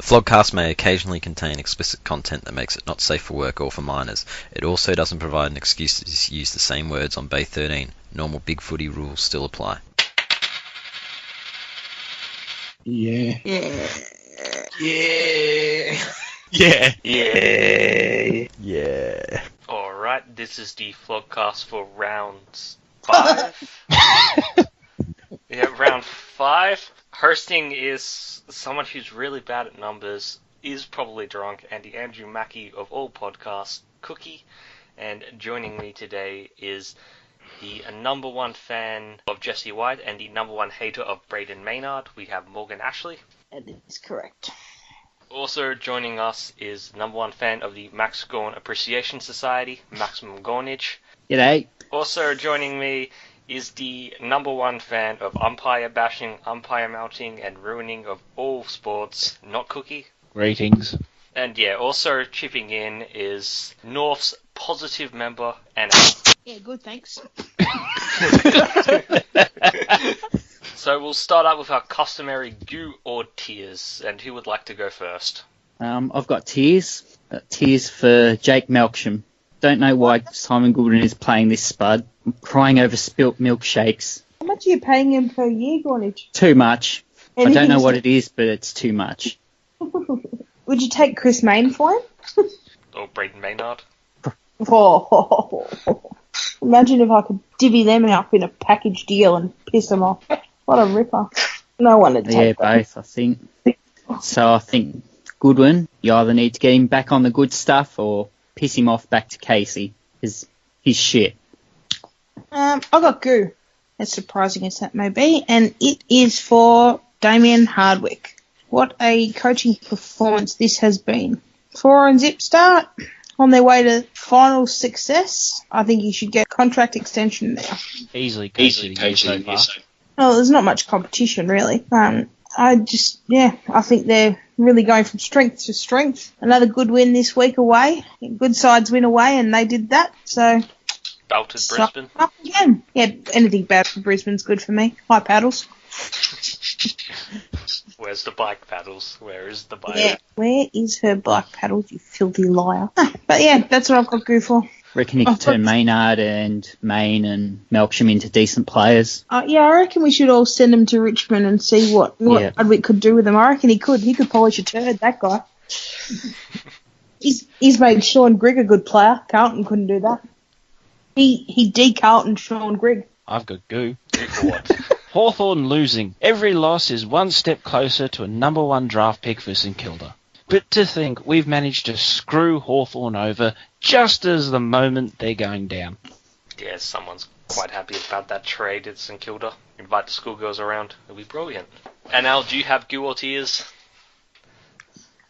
The Flogcast may occasionally contain explicit content that makes it not safe for work or for minors. It also doesn't provide an excuse to use the same words on Bay 13. Normal big footy rules still apply. Yeah. Yeah. Yeah. Yeah. Yeah. Yeah. Alright, this is the Flogcast for round 5. Yeah, round 5. Hosting is someone who's really bad at numbers, is probably drunk, and the Andrew Mackey of all podcasts, Cookie. And joining me today is the number one fan of Jesse White and the number one hater of Braden Maynard. We have Morganashlee. That is correct. Also joining us is number one fan of the Max Gorn Appreciation Society, MAXIMUM GAWNAGE. G'day. Also joining me is the number one fan of umpire bashing, umpire mounting, and ruining of all sports, not Cookie. Greetings. And yeah, also chipping in is Norf's positive member, Anna. Yeah, good, thanks. So we'll start out with our customary Goo Or Tears, and who would like to go first? I've got tears. Tears for Jake Melksham. Don't know why Simon Goodwin is playing this spud. I'm crying over spilt milkshakes. How much are you paying him per year, Gornage? Too much. I don't know what it is, but it's too much. Would you take Chris Main for him? Or Braden Maynard? Oh, imagine if I could divvy them up in a package deal and piss them off. What a ripper. No one would take Yeah, that. both, I think. So I think Goodwin, you either need to get him back on the good stuff or piss him off back to Casey, because he's shit. I got Goo, as surprising as that may be, and it is for Damien Hardwick. What a coaching performance this has been. 4 and zip start, on their way to final success. I think he should get a contract extension now. Easily coaching Oh, there's not much competition, really. I think they're really going from strength to strength. Another good win this week away. Good sides win away, and they did that, so... Belted Brisbane? Up again. Yeah, anything bad for Brisbane's good for me. Hi, paddles. Where's the bike paddles? Where is the bike? Yeah, where is her bike paddles, you filthy liar? But yeah, that's what I've got Goo for. Reckon he could turn Maynard and Main and Melksham into decent players. Yeah, I reckon we should all send him to Richmond and see what Hardwick could do with them. I reckon he could. He could polish a turd, that guy. He's made Sean Grigg a good player. Carlton couldn't do that. He de-Carlton Sean Grigg. I've got Goo. Goo for what? Hawthorn losing. Every loss is one step closer to a number one draft pick for St Kilda. But to think we've managed to screw Hawthorn over just as the moment they're going down. Yeah, someone's quite happy about that trade at St Kilda. Invite the schoolgirls around. It'll be brilliant. And Al, do you have Goo or Tears?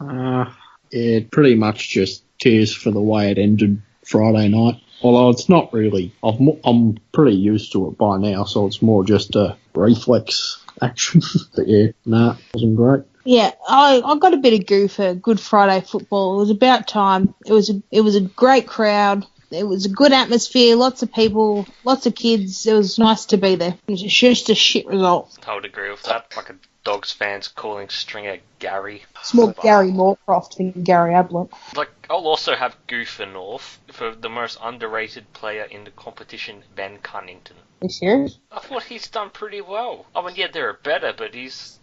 Yeah, pretty much just tears for the way it ended Friday night. Although it's not really, I'm pretty used to it by now, so it's more just a reflex action. But yeah, it wasn't great. Yeah, I got a bit of Goo for Good Friday football. It was about time. It was a great crowd. It was a good atmosphere. Lots of people, lots of kids. It was nice to be there. It was just a shit result. I would agree with that. Like a Dogs fans calling Stringer Gary. It's more Gary Moorcroft than Gary Ablett. Like, I'll also have Goo for Norf for the most underrated player in the competition, Ben Cunnington. Are you serious? I thought he's done pretty well. I mean, yeah, they're better, but he's,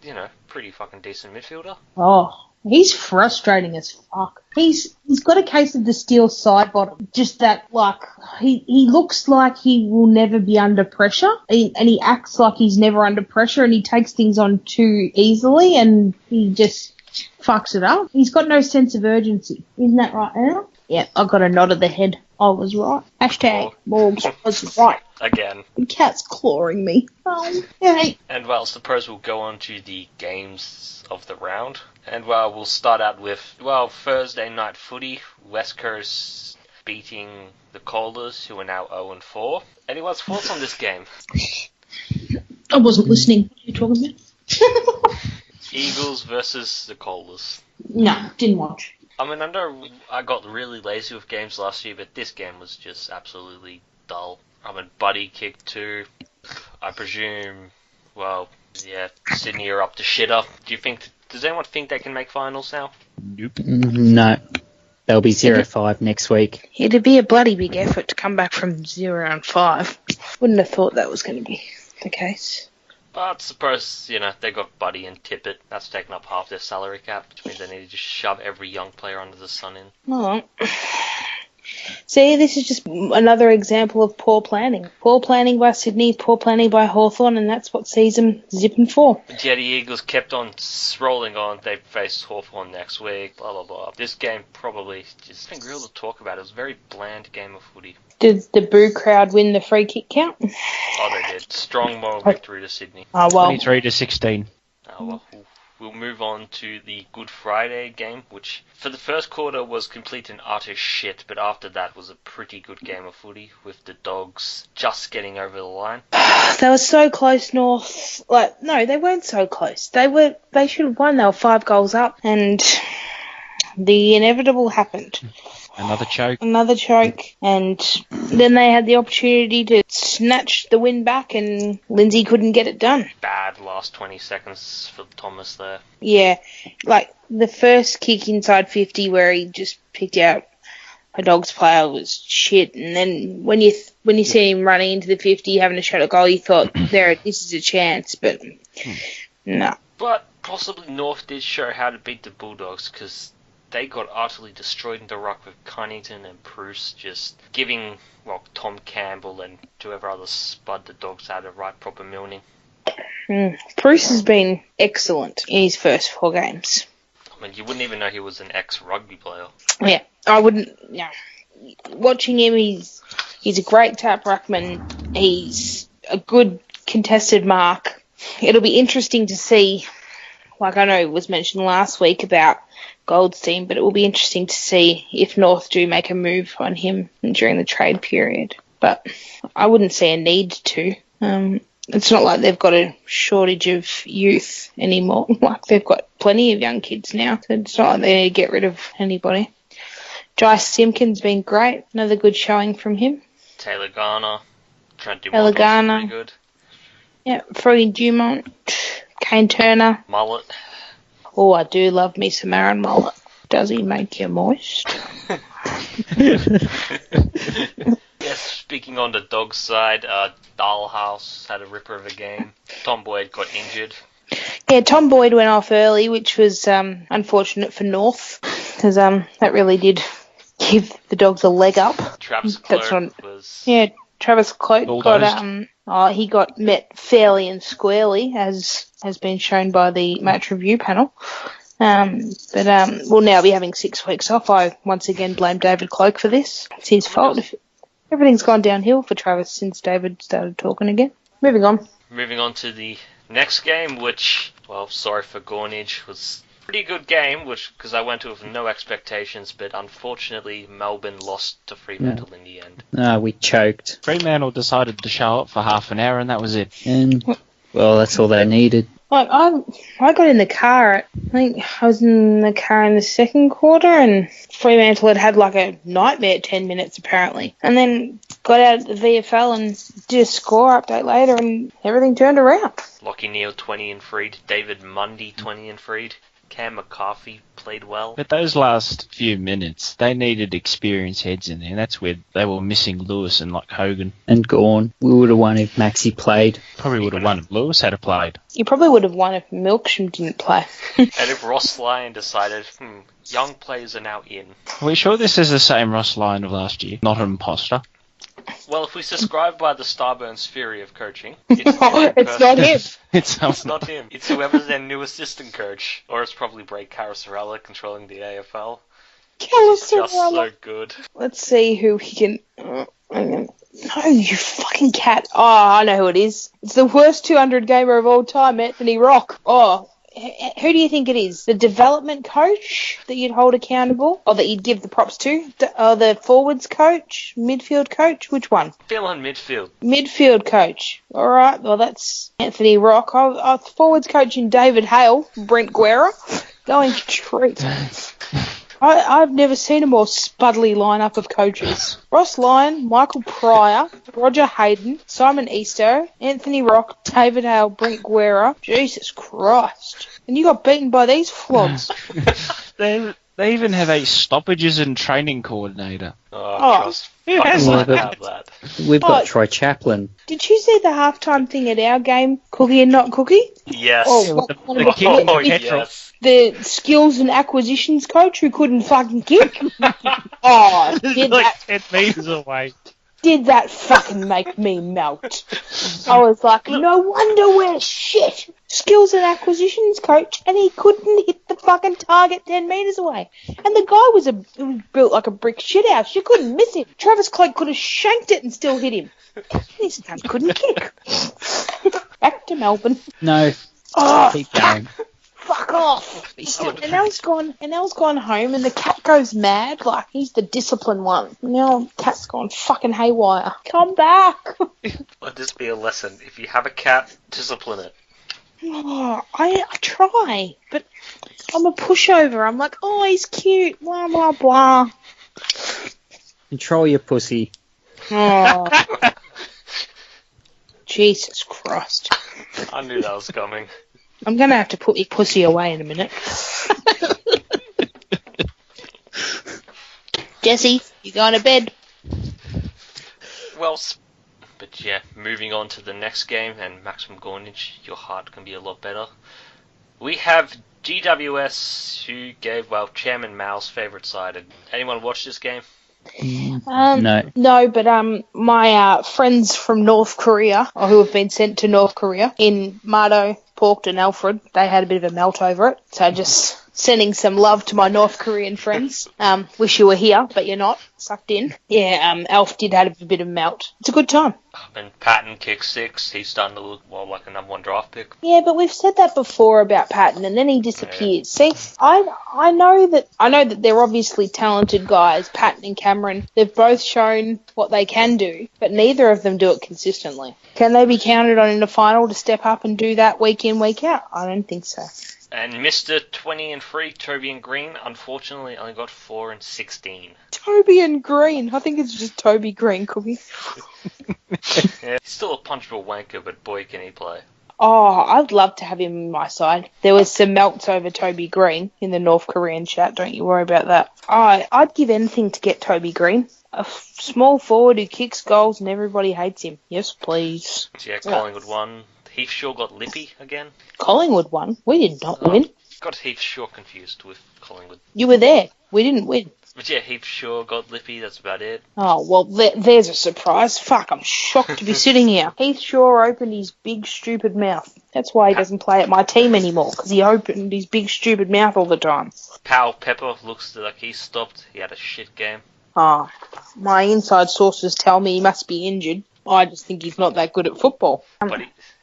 pretty fucking decent midfielder. Oh, he's frustrating as fuck. He's got a case of the steel side bottom. Just that, he looks like he will never be under pressure, and he acts like he's never under pressure, and he takes things on too easily, and he just fucks it up. He's got no sense of urgency. Isn't that right, Anna? Yeah, I got a nod of the head. I was right. Hashtag Morgs was right. Again. The cat's clawing me. Oh, yay. And well, suppose we'll go on to the games of the round. And well, we'll start out with, Thursday night footy. West Coast beating the Colders, who are now 0-4. Anyone's thoughts on this game? I wasn't listening. What are you talking about? Eagles versus the Colders. No, didn't watch. I mean, I know I got really lazy with games last year, but this game was just absolutely dull. I mean, Buddy kicked 2. I presume, Sydney are up to shit up. Do you think Does anyone think they can make finals now? Nope. No. They'll be 0-5 next week. It'd be a bloody big effort to come back from 0-5. Wouldn't have thought that was going to be the case. But suppose, they got Buddy and Tippett. That's taken up half their salary cap, which means they need to just shove every young player under the sun in. Oh. See, this is just another example of poor planning. Poor planning by Sydney, poor planning by Hawthorn, and that's what sees them zipping for. But yeah, the Eagles kept on rolling on. They face Hawthorn next week, blah, blah, blah. This game probably just nothing real to talk about. It was a very bland game of footy. Did the boo crowd win the free kick count? Oh, they did. Strong moral victory to Sydney. Oh, well. 23-16. Oh, well. We'll move on to the Good Friday game, which for the first quarter was complete and utter shit, but after that was a pretty good game of footy, with the Dogs just getting over the line. They were so close, North. No, they weren't so close. They should have won. They were 5 goals up, and the inevitable happened. Another choke. And then they had the opportunity to snatch the win back, and Lindsay couldn't get it done. Bad last 20 seconds for Thomas there. Yeah, the first kick inside 50 where he just picked out a Dogs player was shit, and then when you see him running into the 50 having a shot at goal, you thought, this is a chance, but no. But possibly North did show how to beat the Bulldogs, because they got utterly destroyed in the ruck with Cunnington and Bruce just giving, Tom Campbell and whoever other spud the Dogs had a right proper milning. Bruce has been excellent in his first 4 games. I mean, you wouldn't even know he was an ex-rugby player. Yeah, I wouldn't. Yeah, watching him, he's a great tap ruckman. He's a good contested mark. It'll be interesting to see. I know it was mentioned last week about Goldstein, but it will be interesting to see if North do make a move on him during the trade period. But I wouldn't see a need to. It's not like they've got a shortage of youth anymore. They've got plenty of young kids now, so it's not like they need to get rid of anybody. Jai Simpkin's been great. Another good showing from him. Taylor Garner. Trent Taylor Dumont Garner. pretty good. Yeah, Freddie Dumont. Kane Turner. Mullet. Oh, I do love me some Aaron Mullet. Does he make you moist? Yes, speaking on the Dogs side, Dalhouse had a ripper of a game. Tom Boyd got injured. Yeah, Tom Boyd went off early, which was unfortunate for North, because that really did give the Dogs a leg up. Travis Clerk was... Yeah, Travis Clerk bulldozed. he got met fairly and squarely, as has been shown by the match review panel. But we'll now be having 6 weeks off. I once again blame David Cloak for this. It's his fault. Everything's gone downhill for Travis since David started talking again. Moving on. Moving on to the next game, which, sorry for Gawnage, was a pretty good game, because I went to it with no expectations, but unfortunately Melbourne lost to Fremantle in the end. We choked. Fremantle decided to show up for half an hour, and that was it. And, that's all they needed. I got in the car, I think I was in the car in the second quarter, and Fremantle had a nightmare 10 minutes apparently, and then got out at the VFL and did a score update later, and everything turned around. Lockie Neal 20 and freed, David Mundy 20 and freed, Cam McCarthy played well. But those last few minutes, they needed experienced heads in there, and that's where they were missing Lewis and Hogan. And Gawn. We would have won if Maxi played. Probably would have won if Lewis had played. You probably would have won if Milksham didn't play. And if Ross Lyon decided, young players are now in. Are we sure this is the same Ross Lyon of last year? Not an imposter? Well, if we subscribe by the Starburns theory of coaching, it's not him. It's not him. It's whoever's their new assistant coach. Or it's probably Bray Carasarella controlling the AFL. He's just so good. Let's see who he can... No, you fucking cat. Oh, I know who it is. It's the worst 200 gamer of all time, Anthony Rock. Oh, who do you think it is? The development coach that you'd hold accountable? Or that you'd give the props to? The forwards coach? Midfield coach? Which one? Feeling midfield. Midfield coach. All right, well, that's Anthony Rock. I was forwards coaching David Hale, Brent Guerra. Going treat. I've never seen a more spuddly lineup of coaches. Ross Lyon, Michael Pryor, Roger Hayden, Simon Easto, Anthony Rock, David Hale, Brent Guerra. Jesus Christ. And you got beaten by these flogs. They even have a stoppages and training coordinator. Trust. who Fucking has might that? have that. We've got Oh. Troy Chaplin. Did you see the halftime thing at our game, Cookie and Not Cookie? Yes. Oh, what, one of the kick- Oh, petrol. yes. the skills and acquisitions coach who couldn't fucking kick? Oh, Like 10 metres away. did that fucking make me melt? I was like, no wonder we're shit. Skills and acquisitions coach, and he couldn't hit the fucking target 10 metres away. And the guy was built like a brick shithouse. You couldn't miss him. Travis Clegg could have shanked it and still hit him. This cunt couldn't kick. Back to Melbourne. No, Oh, keep going. fuck off. And El's gone home, and the cat goes mad. Like, he's the disciplined one. Now, cat's gone fucking haywire. Come back. Let this be a lesson. If you have a cat, discipline it. Oh, I try, but I'm a pushover. I'm like, oh, he's cute, blah, blah, blah. Control your pussy. Oh. Jesus Christ. I knew that was coming. I'm going to have to put your pussy away in a minute. Jesse, you going to bed? Well, but yeah, moving on to the next game, and Maximum Gawnage, your heart can be a lot better. We have GWS, who gave, Chairman Mao's favourite side. Did anyone watch this game? No. No, but my friends from North Korea, or who have been sent to North Korea, in Mardo, Porked and Alfred, they had a bit of a melt over it. So just sending some love to my North Korean friends. Wish you were here, but you're not. Sucked in. Yeah, Alf did have a bit of a melt. It's a good time. And Patton kicks 6. He's starting to look more like a number 1 draft pick. Yeah, but we've said that before about Patton, and then he disappears. See, I know that they're obviously talented guys, Patton and Cameron. They've both shown what they can do, but neither of them do it consistently. Can they be counted on in the final to step up and do that week in, week out? I don't think so. And Mr. 20 and 3, Toby and Green, unfortunately only got 4 and 16. Toby and Green. I think it's just Toby Green, Cookie. Yeah, he's still a punchable wanker, but boy can he play. Oh, I'd love to have him in my side. There was some melts over Toby Green in the North Korean chat. Don't you worry about that. I'd give anything to get Toby Green. A small forward who kicks goals and everybody hates him. Yes, please. So yeah, Collingwood won. Heath Shaw got lippy again. Collingwood won. We did not win. Got Heath Shaw confused with Collingwood. You were there. We didn't win. But yeah, Heath Shaw got lippy, that's about it. Oh, well, there's a surprise. Fuck, I'm shocked to be sitting here. Heath Shaw opened his big, stupid mouth. That's why he doesn't play at my team anymore, because he opened his big, stupid mouth all the time. Powell Pepper looks like he stopped. He had a shit game. Oh, my inside sources tell me he must be injured. I just think he's not that good at football. But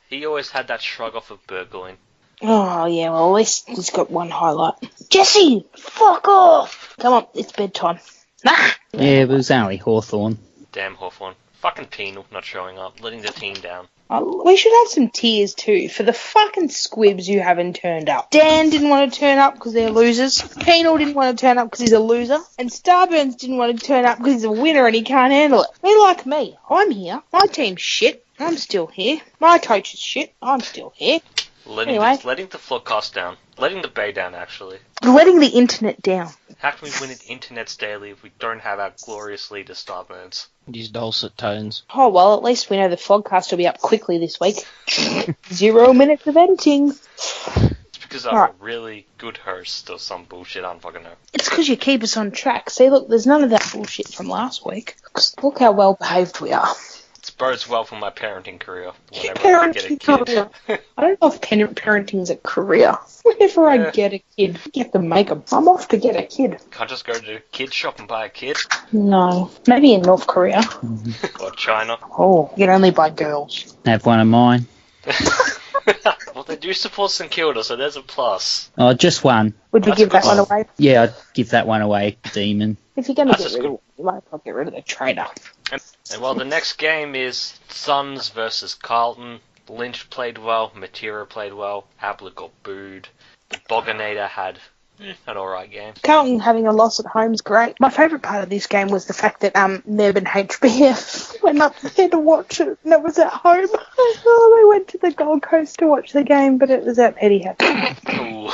he always had that shrug off of Burgoyne. Oh, yeah, well, at least he's got one highlight. Jesse, fuck off! Come on, it's bedtime. Nah! Yeah, but it was only Hawthorn. Damn Hawthorn. Fucking penal, not showing up, letting the team down. We should have some tears too for the fucking squibs who haven't turned up. Dan didn't want to turn up because they're losers. Penal didn't want to turn up because he's a loser. And Starburns didn't want to turn up because he's a winner and he can't handle it. Be like me. I'm here. My team's shit. I'm still here. My coach is shit. I'm still here. Letting the Flogcast down. Letting the Bay down, actually. Letting the internet down. How can we win at Internet's Daily if we don't have our glorious leader Starburns? These dulcet tones. Oh, well, at least we know the Flogcast will be up quickly this week. 0 minutes of editing. It's because I'm a really good host or some bullshit, I don't fucking know. It's because you keep us on track. See, look, there's none of that bullshit from last week. Look how well behaved we are. It bodes well for my parenting career. Whenever I get a kid. Career. I don't know if parenting's a career. Whenever I get a kid, you have to make them. I'm off to get a kid. Can't just go to the kid shop and buy a kid. No. Maybe in North Korea. Or China. Oh, you can only buy girls. Have one of mine. Well, they do support St Kilda, so there's a plus. Oh, just one. Would you That's give that good. one away? Yeah, I'd give that one away, Demon. If you're going to That's get a rid of it, you might as well get rid of the trader. And well, the next game is Suns versus Carlton. Lynch played well, Matera played well, Habler got booed. The Boganator had An alright game. Carlton having a loss at home is great. My favourite part of this game was the fact that Neb and HBF went up there to watch it, and it was at home. Oh, they went to the Gold Coast to watch the game, but it was at Pettyhead. Ooh.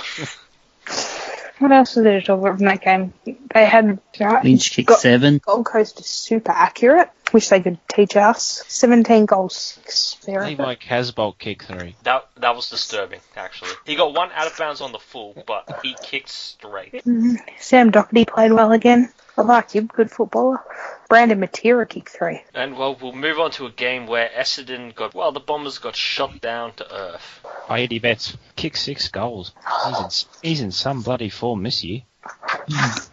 What else was there to talk about from that game? They had... Lynch kicked 7. Gold Coast is super accurate. Wish they could teach us. 17 goals, 6. Levi Casbolt kicked 3. That was disturbing, actually. He got one out of bounds on the full, but he kicked straight. Sam Doherty played well again. I like him, good footballer. Brandon Matera kicked 3. And, well, we'll move on to a game where Essendon the Bombers got shot down to earth. Eddie Betts kicked 6 goals. He's in some bloody form this year.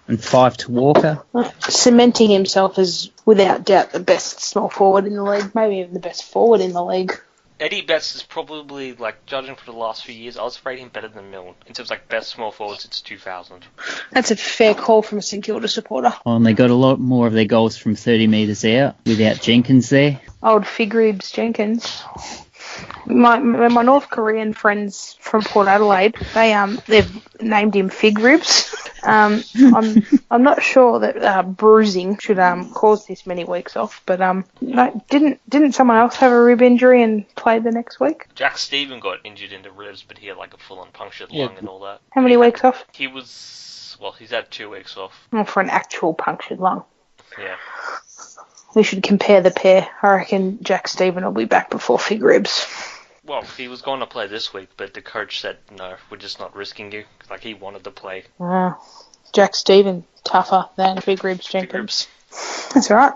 And 5 to Walker. Cementing himself as, without doubt, the best small forward in the league. Maybe even the best forward in the league. Eddie Betts is probably, judging for the last few years, I was rating him better than Milne in terms of, best small forward since 2000. That's a fair call from a St Kilda supporter. Oh, and they got a lot more of their goals from 30 metres out without Jenkins there. Old Fig Ribs Jenkins. My North Korean friends from Port Adelaide, they've named him Fig Ribs. I'm not sure that bruising should cause this many weeks off, but no, didn't someone else have a rib injury and play the next week? Jack Stephen got injured in the ribs, but he had a full-on punctured lung and all that. How many weeks off? He's had 2 weeks off. Well, for an actual punctured lung. Yeah. We should compare the pair. I reckon Jack Stephen will be back before Fig Ribs. Well, he was going to play this week, but the coach said, no, we're just not risking you. He wanted to play. Jack Stephen, tougher than Fig Ribs Jenkins. That's all right.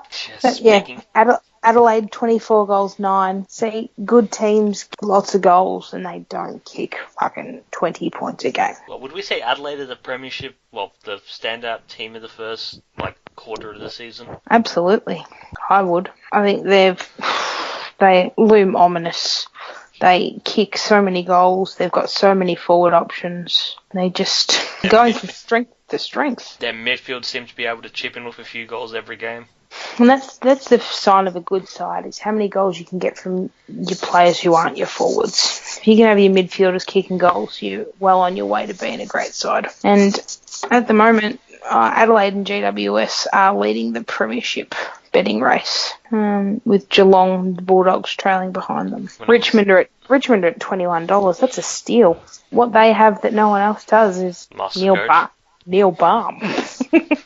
Adelaide, 24 goals, 9. See, good teams, lots of goals, and they don't kick fucking 20 points a game. Well, would we say Adelaide is the premiership, the standout team of the first, quarter of the season? Absolutely. I would. I think they loom ominous. They kick so many goals. They've got so many forward options. They just going from strength to strength. Their midfield seems to be able to chip in with a few goals every game. And that's the sign of a good side, is how many goals you can get from your players who aren't your forwards. If you can have your midfielders kicking goals, you're well on your way to being a great side. And at the moment, Adelaide and GWS are leading the premiership betting race, with Geelong, the Bulldogs, trailing behind them. Richmond are at $21. That's a steal. What they have that no one else does is Neil Baum.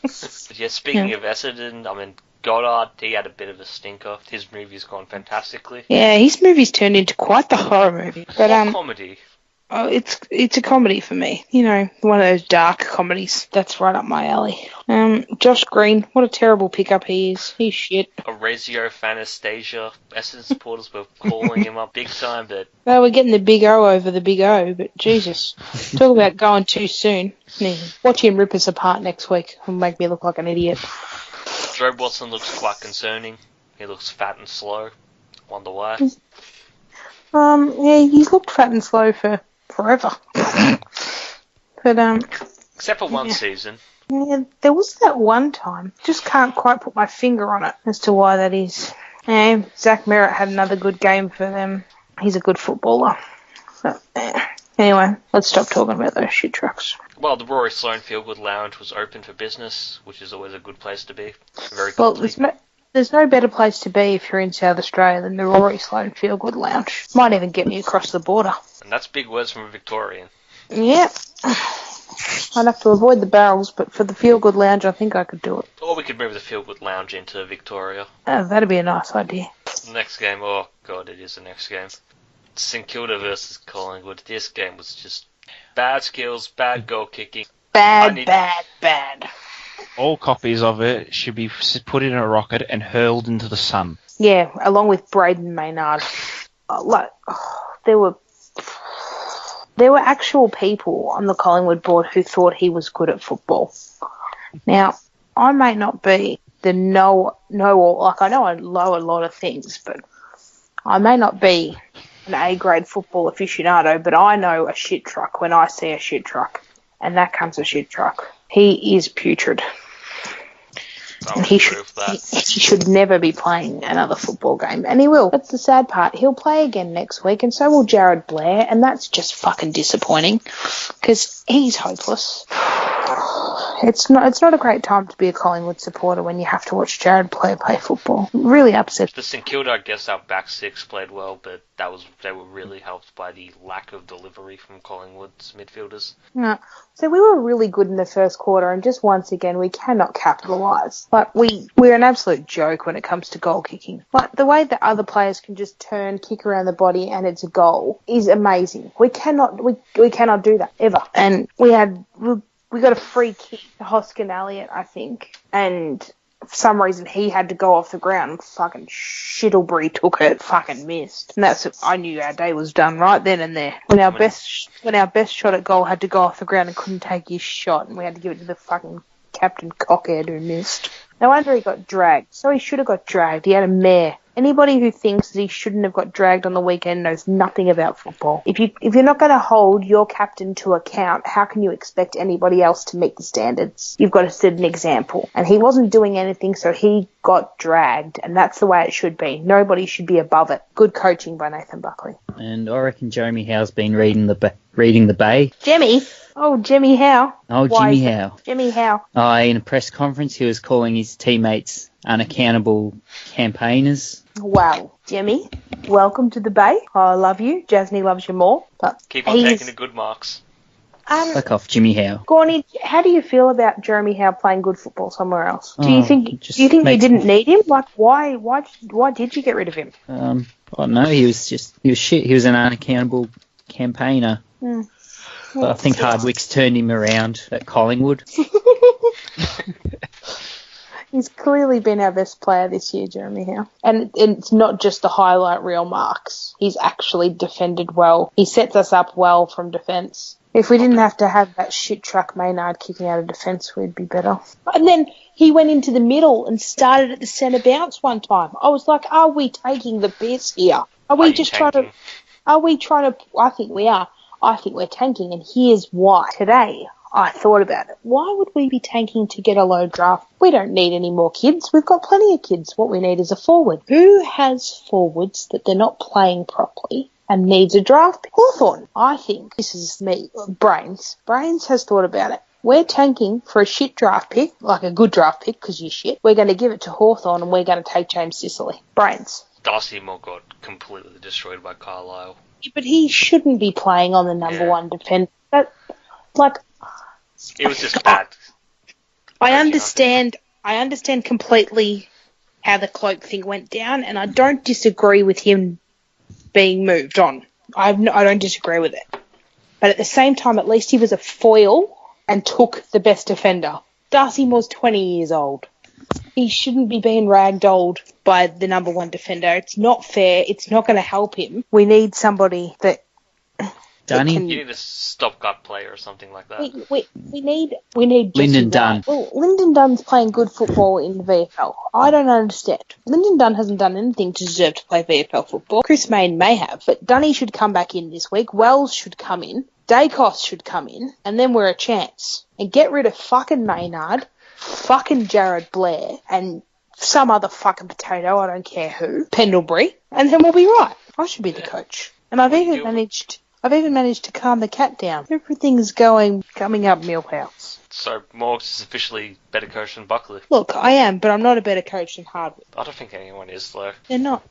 Speaking of Essendon, Goddard, he had a bit of a stinker. His movie's gone fantastically. Yeah, his movie's turned into quite the horror movie. But comedy. Oh, it's a comedy for me. One of those dark comedies. That's right up my alley. Josh Green, what a terrible pickup he is. He's shit. Orazio Fanastasia. Essendon supporters were calling him up big time, but... They were getting the big O over the big O, but Jesus. Talk about going too soon. Watch him rip us apart next week. It'll make me look like an idiot. Joe Watson looks quite concerning. He looks fat and slow. Wonder why. Yeah, he's looked fat and slow for forever. But except for one season. Yeah, there was that one time. Just can't quite put my finger on it as to why that is. Yeah, Zach Merritt had another good game for them. He's a good footballer. So, anyway, let's stop talking about those shit trucks. Well, the Rory Sloane Fieldwood Lounge was open for business, which is always a good place to be. Very well, complete. There's no better place to be if you're in South Australia than the Rory Sloane Fieldwood Lounge. Might even get me across the border. And that's big words from a Victorian. Yeah. I'd have to avoid the barrels, but for the Fieldgood Lounge, I think I could do it. Or we could move the Fieldwood Lounge into Victoria. Oh, that'd be a nice idea. Next game, oh god, it is the next game. St Kilda versus Collingwood. This game was just bad skills, bad goal kicking. Bad. All copies of it should be put in a rocket and hurled into the sun. Yeah, along with Braden Maynard. There were actual people on the Collingwood board who thought he was good at football. Now, I may not be the know-all. I know I know a lot of things, but I may not be an A-grade football aficionado, but I know a shit truck when I see a shit truck, and that comes a shit truck. He is putrid. And he should never be playing another football game. And he will. That's the sad part. He'll play again next week, and so will Jared Blair, and that's just fucking disappointing because he's hopeless. It's not a great time to be a Collingwood supporter when you have to watch Jared play football. Really upset. The St Kilda, I guess our back six played well, but they were really helped by the lack of delivery from Collingwood's midfielders. No. So we were really good in the first quarter, and just once again, we cannot capitalise. Like, we're an absolute joke when it comes to goal kicking. Like, the way that other players can just turn, kick around the body, and it's a goal is amazing. We cannot do that, ever. And we got a free kick to Hoskin Elliott, I think, and for some reason he had to go off the ground and fucking Shittlebury took it, fucking missed. And I knew our day was done right then and there. When our best shot at goal had to go off the ground and couldn't take his shot, and we had to give it to the fucking Captain Cockhead who missed. No wonder he got dragged. So he should have got dragged. He had a mare. Anybody who thinks that he shouldn't have got dragged on the weekend knows nothing about football. If you're not going to hold your captain to account, how can you expect anybody else to meet the standards? You've got to set an example. And he wasn't doing anything, so he got dragged, and that's the way it should be. Nobody should be above it. Good coaching by Nathan Buckley. And I reckon Jeremy Howe's been reading the Bay. Jimmy? Oh, Jimmy Howe. Oh, Jimmy Howe. Jimmy Howe. In a press conference, he was calling his teammates unaccountable campaigners. Wow. Jimmy, welcome to the Bay. I love you. Jasny loves you more. But keep on taking the good marks. Fuck off, Jimmy Howe. Gorney, how do you feel about Jeremy Howe playing good football somewhere else? Do you think you didn't need him? Like, why did you get rid of him? I don't know. He was shit. He was an unaccountable campaigner. Mm. But I think Hardwick's turned him around at Collingwood. He's clearly been our best player this year, Jeremy Howe. And it's not just the highlight reel marks. He's actually defended well. He sets us up well from defence. If we didn't have to have that shit truck Maynard kicking out of defence, we'd be better. And then he went into the middle and started at the centre bounce one time. I was like, are we taking the piss here? I think we are. I think we're tanking, and here's why. Today, I thought about it. Why would we be tanking to get a low draft? We don't need any more kids. We've got plenty of kids. What we need is a forward. Who has forwards that they're not playing properly and needs a draft pick? Hawthorn. I think, this is me, Brains. Brains has thought about it. We're tanking for a shit draft pick, like a good draft pick because you're shit. We're going to give it to Hawthorn and we're going to take James Sicily. Brains. Darcy Moore got completely destroyed by Carlisle. But he shouldn't be playing on the number one defender. It was just bad. I understand completely how the cloak thing went down, and I don't disagree with him being moved on. I don't disagree with it. But at the same time, at least he was a foil and took the best defender. Darcy Moore's 20 years old. He shouldn't be being ragdolled by the number one defender. It's not fair. It's not going to help him. We need somebody that... Dunny? You need a stopgap player or something like that. We need Lyndon Dunn. Well, Lyndon Dunn's playing good football in the VFL. I don't understand. Lyndon Dunn hasn't done anything to deserve to play VFL football. Chris Mayne may have, but Dunny should come back in this week. Wells should come in. Dacos should come in, and then we're a chance. And get rid of fucking Maynard, fucking Jared Blair, and some other fucking potato, I don't care who, Pendlebury, and then we'll be right. I should be the coach. And I've even managed to calm the cat down. Everything's coming up Millhouse. So Morgs is officially better coach than Buckley. Look, I am, but I'm not a better coach than Hardwick. I don't think anyone is, though. They're not.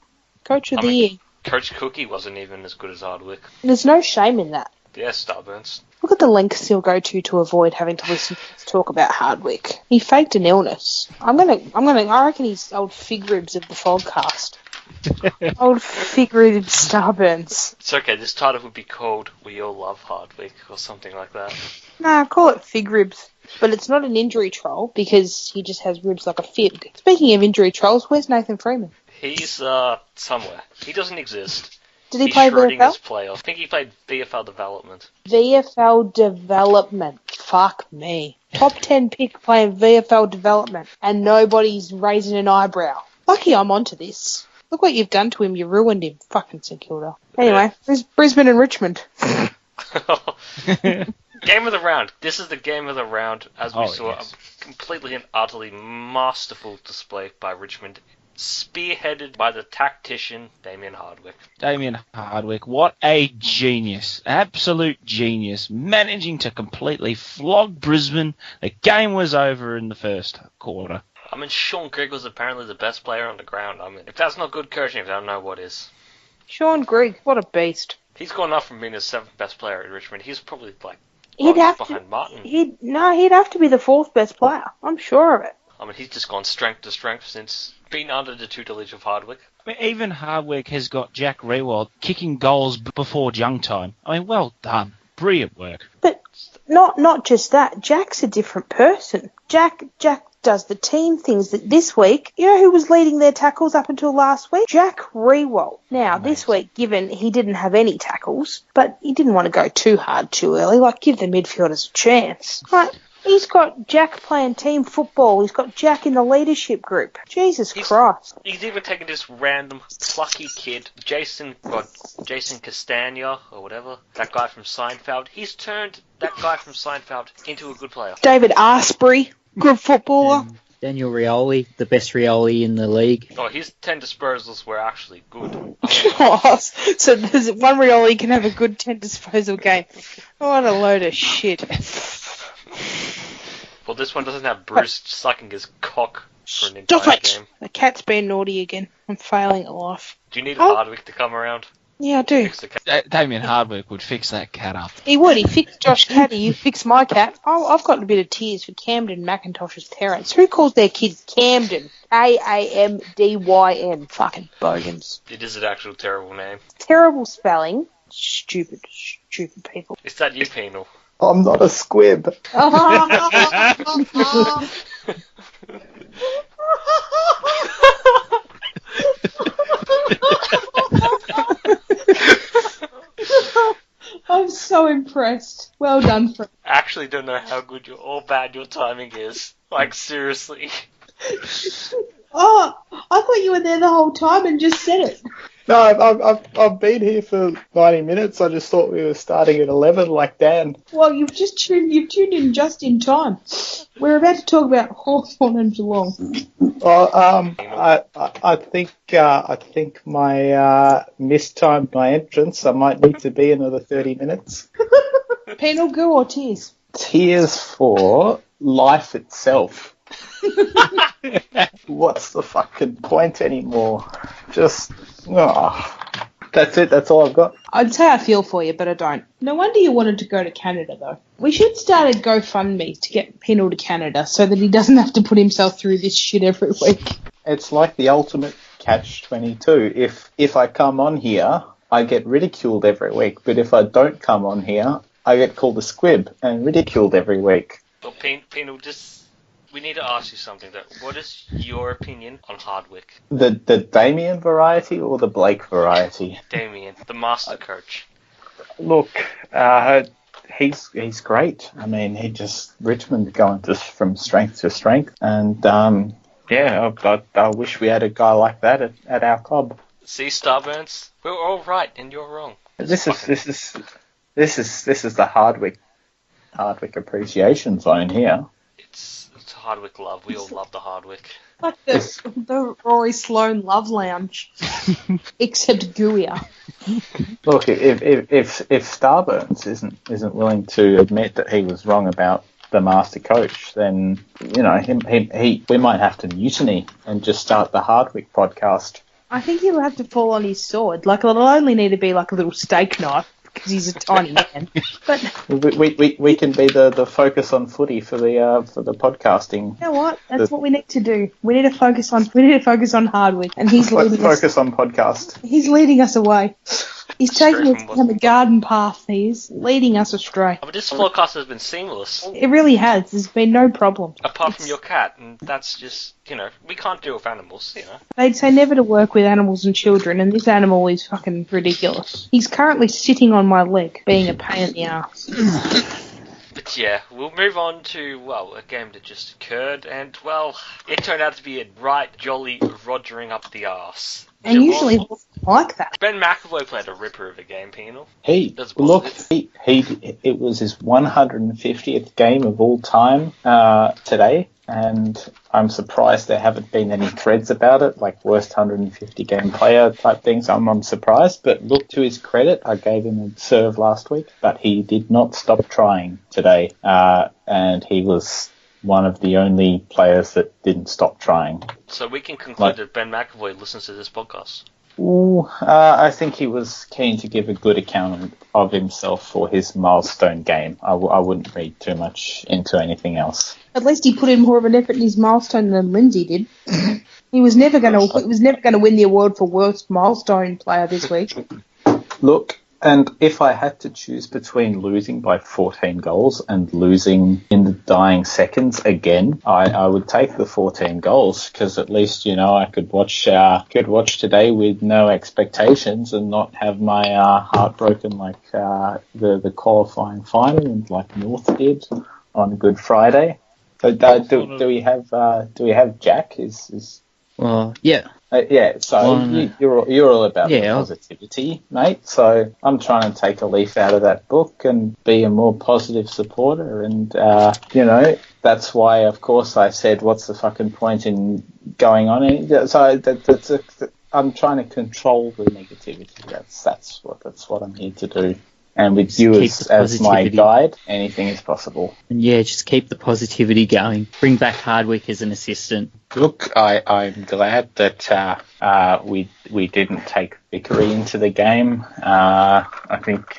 Coach of the year. Coach Cookie wasn't even as good as Hardwick. There's no shame in that. Yeah, Starburns. Look at the lengths he'll go to avoid having to listen to us talk about Hardwick. He faked an illness. I reckon he's old fig ribs of the Flogcast. Old fig ribs Starburns. It's okay, this title would be called We All Love Hardwick or something like that. Nah, call it fig ribs. But it's not an injury troll because he just has ribs like a fig. Speaking of injury trolls, where's Nathan Freeman? He's somewhere. He doesn't exist. Did he play VFL? Playoff. I think he played VFL Development. VFL Development. Fuck me. Top 10 pick playing VFL Development. And nobody's raising an eyebrow. Lucky I'm onto this. Look what you've done to him. You ruined him. Fucking St Kilda. Anyway, Brisbane and Richmond. Game of the round. This is the game of the round as we saw a completely and utterly masterful display by Richmond. spearheaded by the tactician Damien Hardwick. Damien Hardwick, what a genius. Absolute genius. Managing to completely flog Brisbane. The game was over in the first quarter. I mean, Sean Grigg was apparently the best player on the ground. I mean, if that's not good coaching, I don't know what is. Sean Grigg, what a beast. He's gone up from being the 7th best player at Richmond. He's probably He'd have behind Martin. He'd have to be the 4th best player. I'm sure of it. I mean, he's just gone strength to strength since being under the tutelage of Hardwick. I mean, even Hardwick has got Jack Rewald kicking goals before junk time. I mean, well done. Brilliant work. But not just that. Jack's a different person. Jack does the team things that this week, you know who was leading their tackles up until last week? Jack Rewald. Now, this week, given he didn't have any tackles, but he didn't want to go too hard too early, give the midfielders a chance. Right? He's got Jack playing team football. He's got Jack in the leadership group. Jesus Christ. He's even taken this random plucky kid, Jason Castagna, or whatever, that guy from Seinfeld. He's turned that guy from Seinfeld into a good player. David Asprey, good footballer. Daniel Rioli, the best Rioli in the league. Oh, his 10 disposals were actually good. So there's one Rioli can have a good 10 disposal game. What a load of shit. Well, this one doesn't have Bruce sucking his cock for an entire Stop it! game. The cat's being naughty again. I'm failing at life. Do you need Hardwick to come around? Yeah, I do. Fix the cat? Damien Hardwick would fix that cat up. He would. He fixed Josh Caddy. You fix my cat. I've gotten a bit of tears for Camden McIntosh's parents. Who calls their kids Camden? Camdyn. Fucking bogans. It is an actual terrible name. Terrible spelling. Stupid people. Is that you, Penal? I'm not a squib. I'm so impressed. Well done, Fred. I actually don't know how good or bad your timing is. Seriously. Oh, I thought you were there the whole time and just said it. No, I've been here for 90 minutes. I just thought we were starting at 11 like Dan. Well, you've tuned in just in time. We're about to talk about Hawthorn and Geelong. I think my mistimed my entrance. I might need to be another 30 minutes. Penal, Goo or Tears? Tears for life itself. What's the fucking point anymore? Just, that's it. That's all I've got. I'd say I feel for you, but I don't. No wonder you wanted to go to Canada, though. We should start a GoFundMe to get Penal to Canada so that he doesn't have to put himself through this shit every week. It's like the ultimate catch-22. If I come on here, I get ridiculed every week. But if I don't come on here, I get called a squib and ridiculed every week. Well, Penal, we need to ask you something, though. What is your opinion on Hardwick? The Damien variety or the Blake variety? Damien, the master coach. Look, he's great. I mean, Richmond going just from strength to strength. And, I wish we had a guy like that at our club. See, Starburns? We're all right, and you're wrong. This is the Hardwick appreciation zone here. It's Hardwick love. We all love the Hardwick. Like the Rory Sloane Love Lounge. Except gooier. Look, if Starburns isn't willing to admit that he was wrong about the master coach, then we might have to mutiny and just start the Hardwick podcast. I think he'll have to fall on his sword. It'll only need to be like a little steak knife because he's a tiny man. But we can be the focus on footy for the podcasting. You know what? That's what we need to do. We need to focus on Hardwick, and he's leading focus on podcast. He's leading us away. He's taking us down the garden path. He's leading us astray. But this Flogcast has been seamless. It really has. There's been no problem. Apart from your cat, and that's just, we can't deal with animals, They'd say never to work with animals and children, and this animal is fucking ridiculous. He's currently sitting on my leg, being a pain in the ass. But yeah, we'll move on to, a game that just occurred, and, it turned out to be a right jolly rogering up the arse. And usually it wasn't like that. Ben McAvoy played a ripper of a game, Penal. It was his 150th game of all time today, and I'm surprised there haven't been any threads about it, like worst 150 game player type things. I'm surprised, but look, to his credit, I gave him a serve last week, but he did not stop trying today, and he was one of the only players that didn't stop trying. So we can conclude that Ben McAvoy listens to this podcast. I think he was keen to give a good account of himself for his milestone game. I wouldn't read too much into anything else. At least he put in more of an effort in his milestone than Lindsay did. He was never going to win the award for worst milestone player this week. Look, and if I had to choose between losing by 14 goals and losing in the dying seconds again, I would take the 14 goals, because at least, you know, I could watch today with no expectations and not have my heart broken like the qualifying final and like North did on Good Friday. So do we have Jack? Well, yeah. You're all about the positivity, mate. So I'm trying to take a leaf out of that book and be a more positive supporter. And, you know, that's why, of course, I said, what's the fucking point in going on? So I'm trying to control the negativity. That's what I'm here to do. And with you as my guide, anything is possible. And yeah, just keep the positivity going. Bring back Hardwick as an assistant. Look, I'm glad that we didn't take Vickery into the game. I think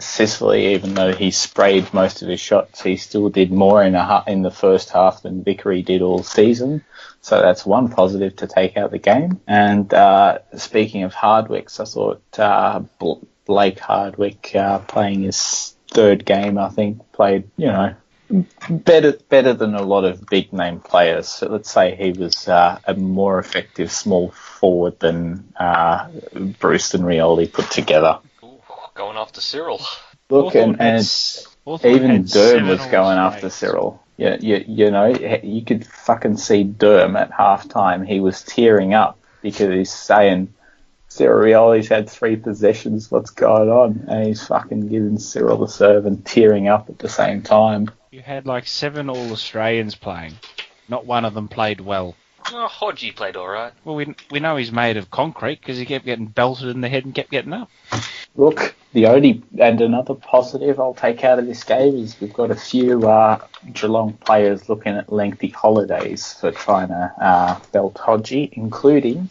Sicily, even though he sprayed most of his shots, he still did more in the first half than Vickery did all season. So that's one positive to take out the game. And speaking of Hardwicks, I thought Blake Hardwick, playing his third game, I think, played, you know, better than a lot of big name players. So let's say he was a more effective small forward than Bruce and Rioli put together. Ooh, going after Cyril. Look, and even Durham was going after Cyril. Yeah, you know, you could fucking see Durham at halftime. He was tearing up because he's saying, Cyril Rioli's had 3 possessions, what's going on? And he's fucking giving Cyril the serve and tearing up at the same time. You had like 7 All-Australians playing. Not one of them played well. Oh, Hodgie played alright. Well, we know he's made of concrete because he kept getting belted in the head and kept getting up. Look, another positive I'll take out of this game is we've got a few Geelong players looking at lengthy holidays for trying to belt Hodgie, including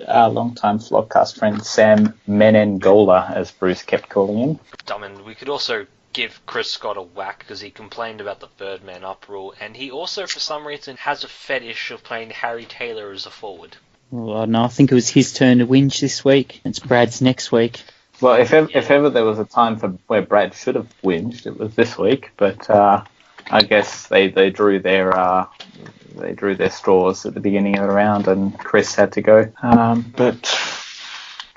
long-time Flogcast friend Sam Menengola, as Bruce kept calling him. I mean, we could also give Chris Scott a whack because he complained about the third man up rule, and he also, for some reason, has a fetish of playing Harry Taylor as a forward. Well, no, I think it was his turn to whinge this week. It's Brad's next week. Well, if ever there was a time where Brad should have whinged, it was this week. But I guess they drew their straws at the beginning of the round, and Chris had to go. But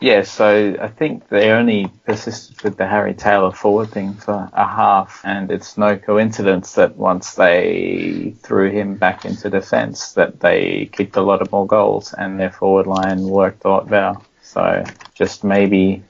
yeah, so I think they only persisted with the Harry Taylor forward thing for a half, and it's no coincidence that once they threw him back into defence, that they kicked a lot of more goals, and their forward line worked a lot better. So just maybe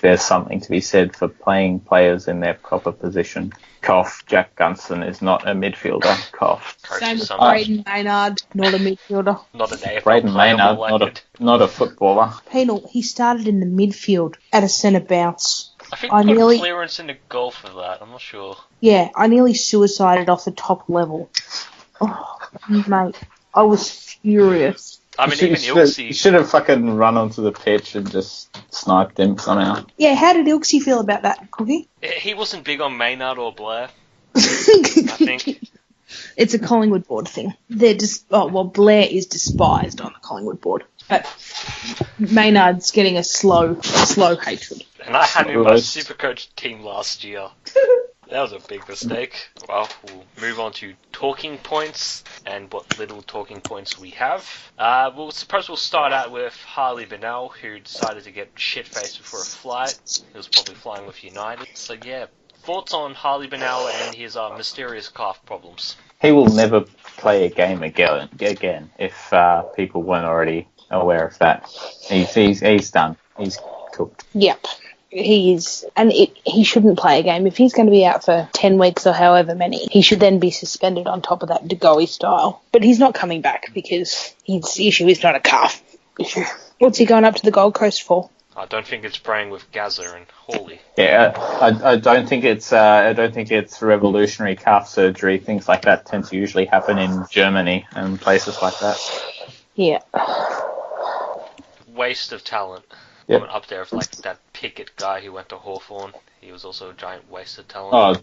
there's something to be said for playing players in their proper position. Cough, Jack Gunson is not a midfielder. Cough. Same with Braden Maynard, not a midfielder. Not an AFL Braden player, Maynard, not a footballer. Penal, he started in the midfield at a centre bounce. I think I put clearance in the goal for that, I'm not sure. Yeah, I nearly suicided off the top level. Oh, mate, I was furious. I mean, even Ilksy... You should have fucking run onto the pitch and just sniped him somehow. Yeah, how did Ilksy feel about that, Cookie? He wasn't big on Maynard or Blair, I think. It's a Collingwood Board thing. Blair is despised on the Collingwood Board. But Maynard's getting a slow hatred. And I had him in my Supercoach team last year. That was a big mistake. Well, we'll move on to talking points and what little talking points we have. Suppose we'll start out with Harley Bennell, who decided to get shit-faced before a flight. He was probably flying with United. So yeah, thoughts on Harley Bennell and his mysterious calf problems? He will never play a game again if people weren't already aware of that. He's done. He's cooked. Yep. he is, and he shouldn't play a game. If he's going to be out for 10 weeks or however many, he should then be suspended on top of that Degoe style. But he's not coming back because his issue is not a calf issue. What's he going up to the Gold Coast for? I don't think it's praying with Gaza and Hawley. Yeah, I don't think it's revolutionary calf surgery. Things like that tend to usually happen in Germany and places like that. Yeah. Waste of talent. Yep. I went up there with like that Pickett guy who went to Hawthorn. He was also a giant waste of talent. Oh,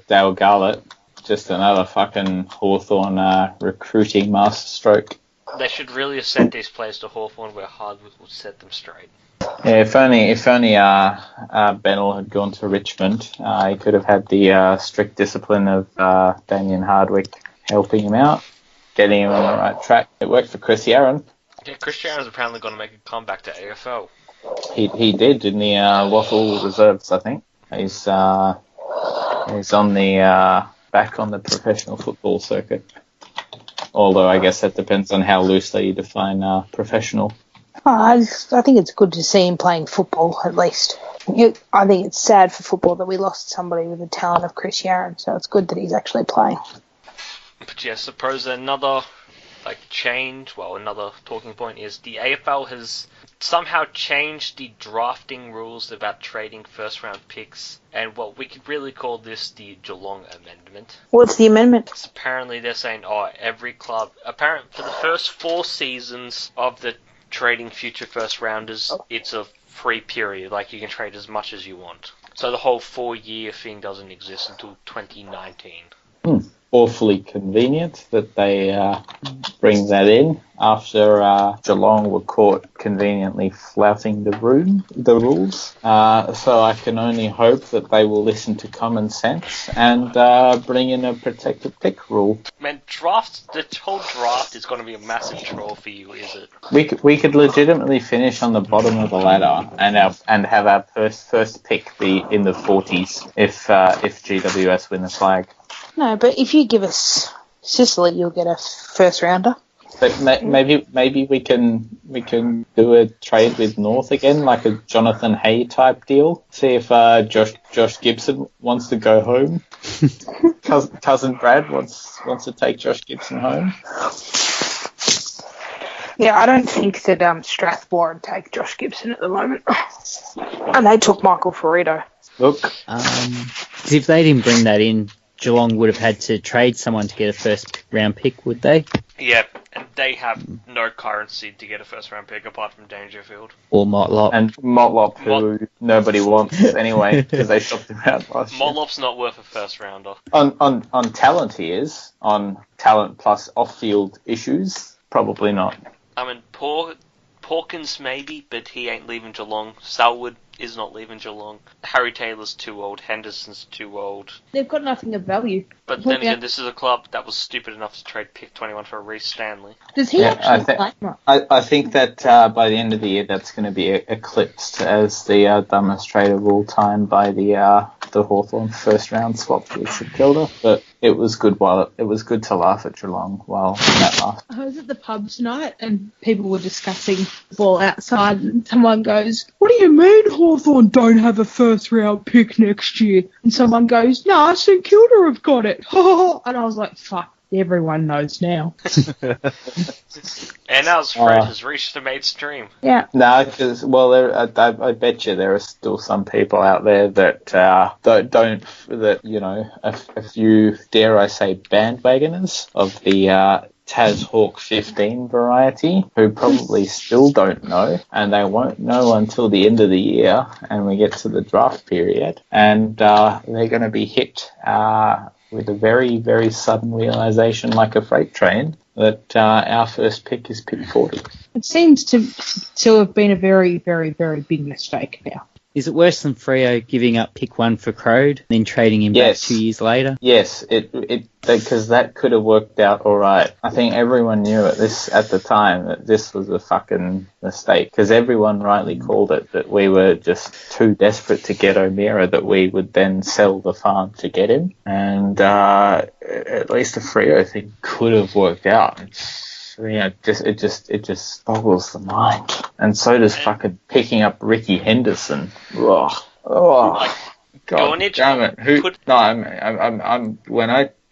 Dale Garlett. Just another fucking Hawthorn recruiting masterstroke. They should really have sent these players to Hawthorn where Hardwick would set them straight. Yeah, if only Bennell had gone to Richmond, he could have had the strict discipline of Damien Hardwick helping him out, getting him on the right track. It worked for Chris Yaron. Yeah, Chris Yaron's apparently going to make a comeback to AFL. He did in the Waffle Reserves, I think. He's on the back on the professional football circuit. Although I guess that depends on how loosely you define professional. I think it's good to see him playing football, at least. I think it's sad for football that we lost somebody with the talent of Chris Yaron, so it's good that he's actually playing. But yeah, I suppose another change, another talking point is the AFL has somehow changed the drafting rules about trading first round picks, and we could really call this the Geelong Amendment. What's the amendment? Apparently they're saying, every club, apparently for the first 4 seasons of the trading future first rounders, it's a free period, like you can trade as much as you want. So the whole 4-year thing doesn't exist until 2019. Awfully convenient that they bring that in after Geelong were caught conveniently flouting the rules. So I can only hope that they will listen to common sense and bring in a protected pick rule. Man, the whole draft is going to be a massive chore for you, is it? We could legitimately finish on the bottom of the ladder and have our first pick be in the 40s if GWS win the flag. No, but if you give us Sicily, you'll get a first rounder. But maybe we can do a trade with North again, like a Jonathan Hay type deal. See if Josh Gibson wants to go home. Cousin Brad wants to take Josh Gibson home. Yeah, I don't think that Strathmore would take Josh Gibson at the moment. And they took Michael Ferrito. Look, if they didn't bring that in, Geelong would have had to trade someone to get a first round pick, would they? Yeah, and they have no currency to get a first round pick apart from Dangerfield. Or Motlop. And Motlop, who nobody wants anyway, because they shopped him out last year. Motlop's not worth a first rounder. On talent he is. On talent plus off-field issues, probably not. I mean, Pawkins maybe, but he ain't leaving Geelong. Selwood is not leaving Geelong. Harry Taylor's too old. Henderson's too old. They've got nothing of value. But then again, this is a club that was stupid enough to trade pick 21 for Reece Stanley. Does he actually play? I think that by the end of the year, that's going to be eclipsed as the dumbest trade of all time by the Hawthorn first round swap with St Kilda. But it was good it was good to laugh at Geelong while that lasted. I was at the pub tonight and people were discussing the ball outside and someone goes, "What do you mean Hawthorn don't have a first round pick next year?" And someone goes, "Nah, St Kilda have got it." And I was like, fuck, everyone knows now. And now Fred has reached the mainstream. Yeah. No, because, I bet you there are still some people out there that a few, dare I say, bandwagoners of the Taz Hawk 15 variety who probably still don't know, and they won't know until the end of the year and we get to the draft period, and they're going to be hit with a very, very sudden realization, like a freight train, that our first pick is pick 40. It seems to have been a very, very, very big mistake now. Is it worse than Freo giving up pick 1 for Crode and then trading him back 2 years later? Yes, because that could have worked out all right. I think everyone knew at the time that this was a fucking mistake, because everyone rightly called it, that we were just too desperate to get O'Meara that we would then sell the farm to get him. And at least the Freo thing could have worked out. it just boggles the mind. And so does fucking picking up Ricky Henderson. Ugh. Oh, God damn it! I'm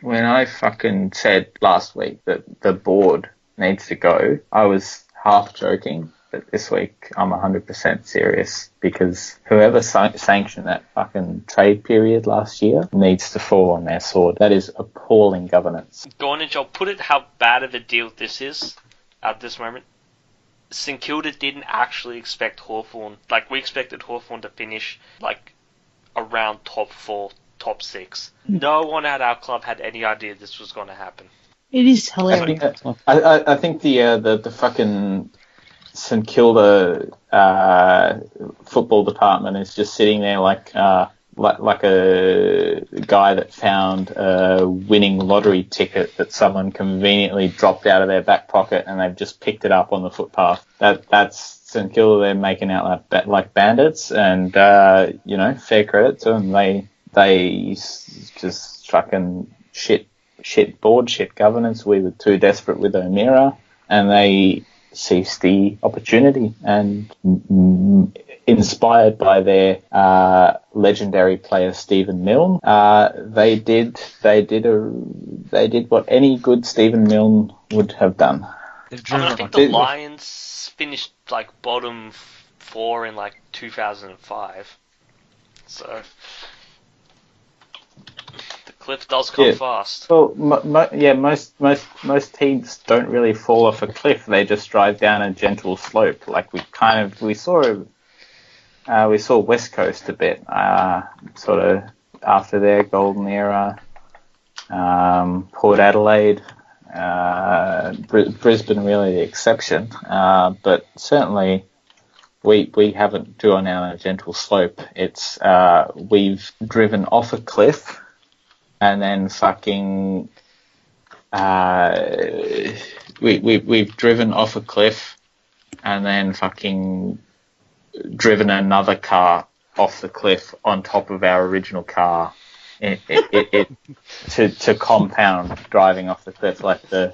when I fucking said last week that the board needs to go, I was half joking. But this week, I'm 100% serious, because whoever sanctioned that fucking trade period last year needs to fall on their sword. That is appalling governance. Gawnage, I'll put it how bad of a deal this is at this moment. St Kilda didn't actually expect Hawthorn. Like, we expected Hawthorn to finish, like, around top 4, top 6. No one at our club had any idea this was going to happen. It is hilarious. I think the fucking St Kilda football department is just sitting there like a guy that found a winning lottery ticket that someone conveniently dropped out of their back pocket, and they've just picked it up on the footpath. That's St Kilda. They're making out like bandits, and fair credit to them. They just fucking shit board, shit governance. We were too desperate with O'Meara, and they seized the opportunity, and inspired by their legendary player Stephen Milne, they did what any good Stephen Milne would have done. I think the Lions finished like bottom 4 in like 2005, so the cliff does come fast. Well, most teams don't really fall off a cliff; they just drive down a gentle slope. Like we saw West Coast a bit, sort of after their golden era. Port Adelaide, Brisbane really the exception, but certainly we haven't gone down a gentle slope. It's we've driven off a cliff, and then fucking we've driven off a cliff, and then fucking driven another car off the cliff on top of our original car, to compound driving off the cliff. Like the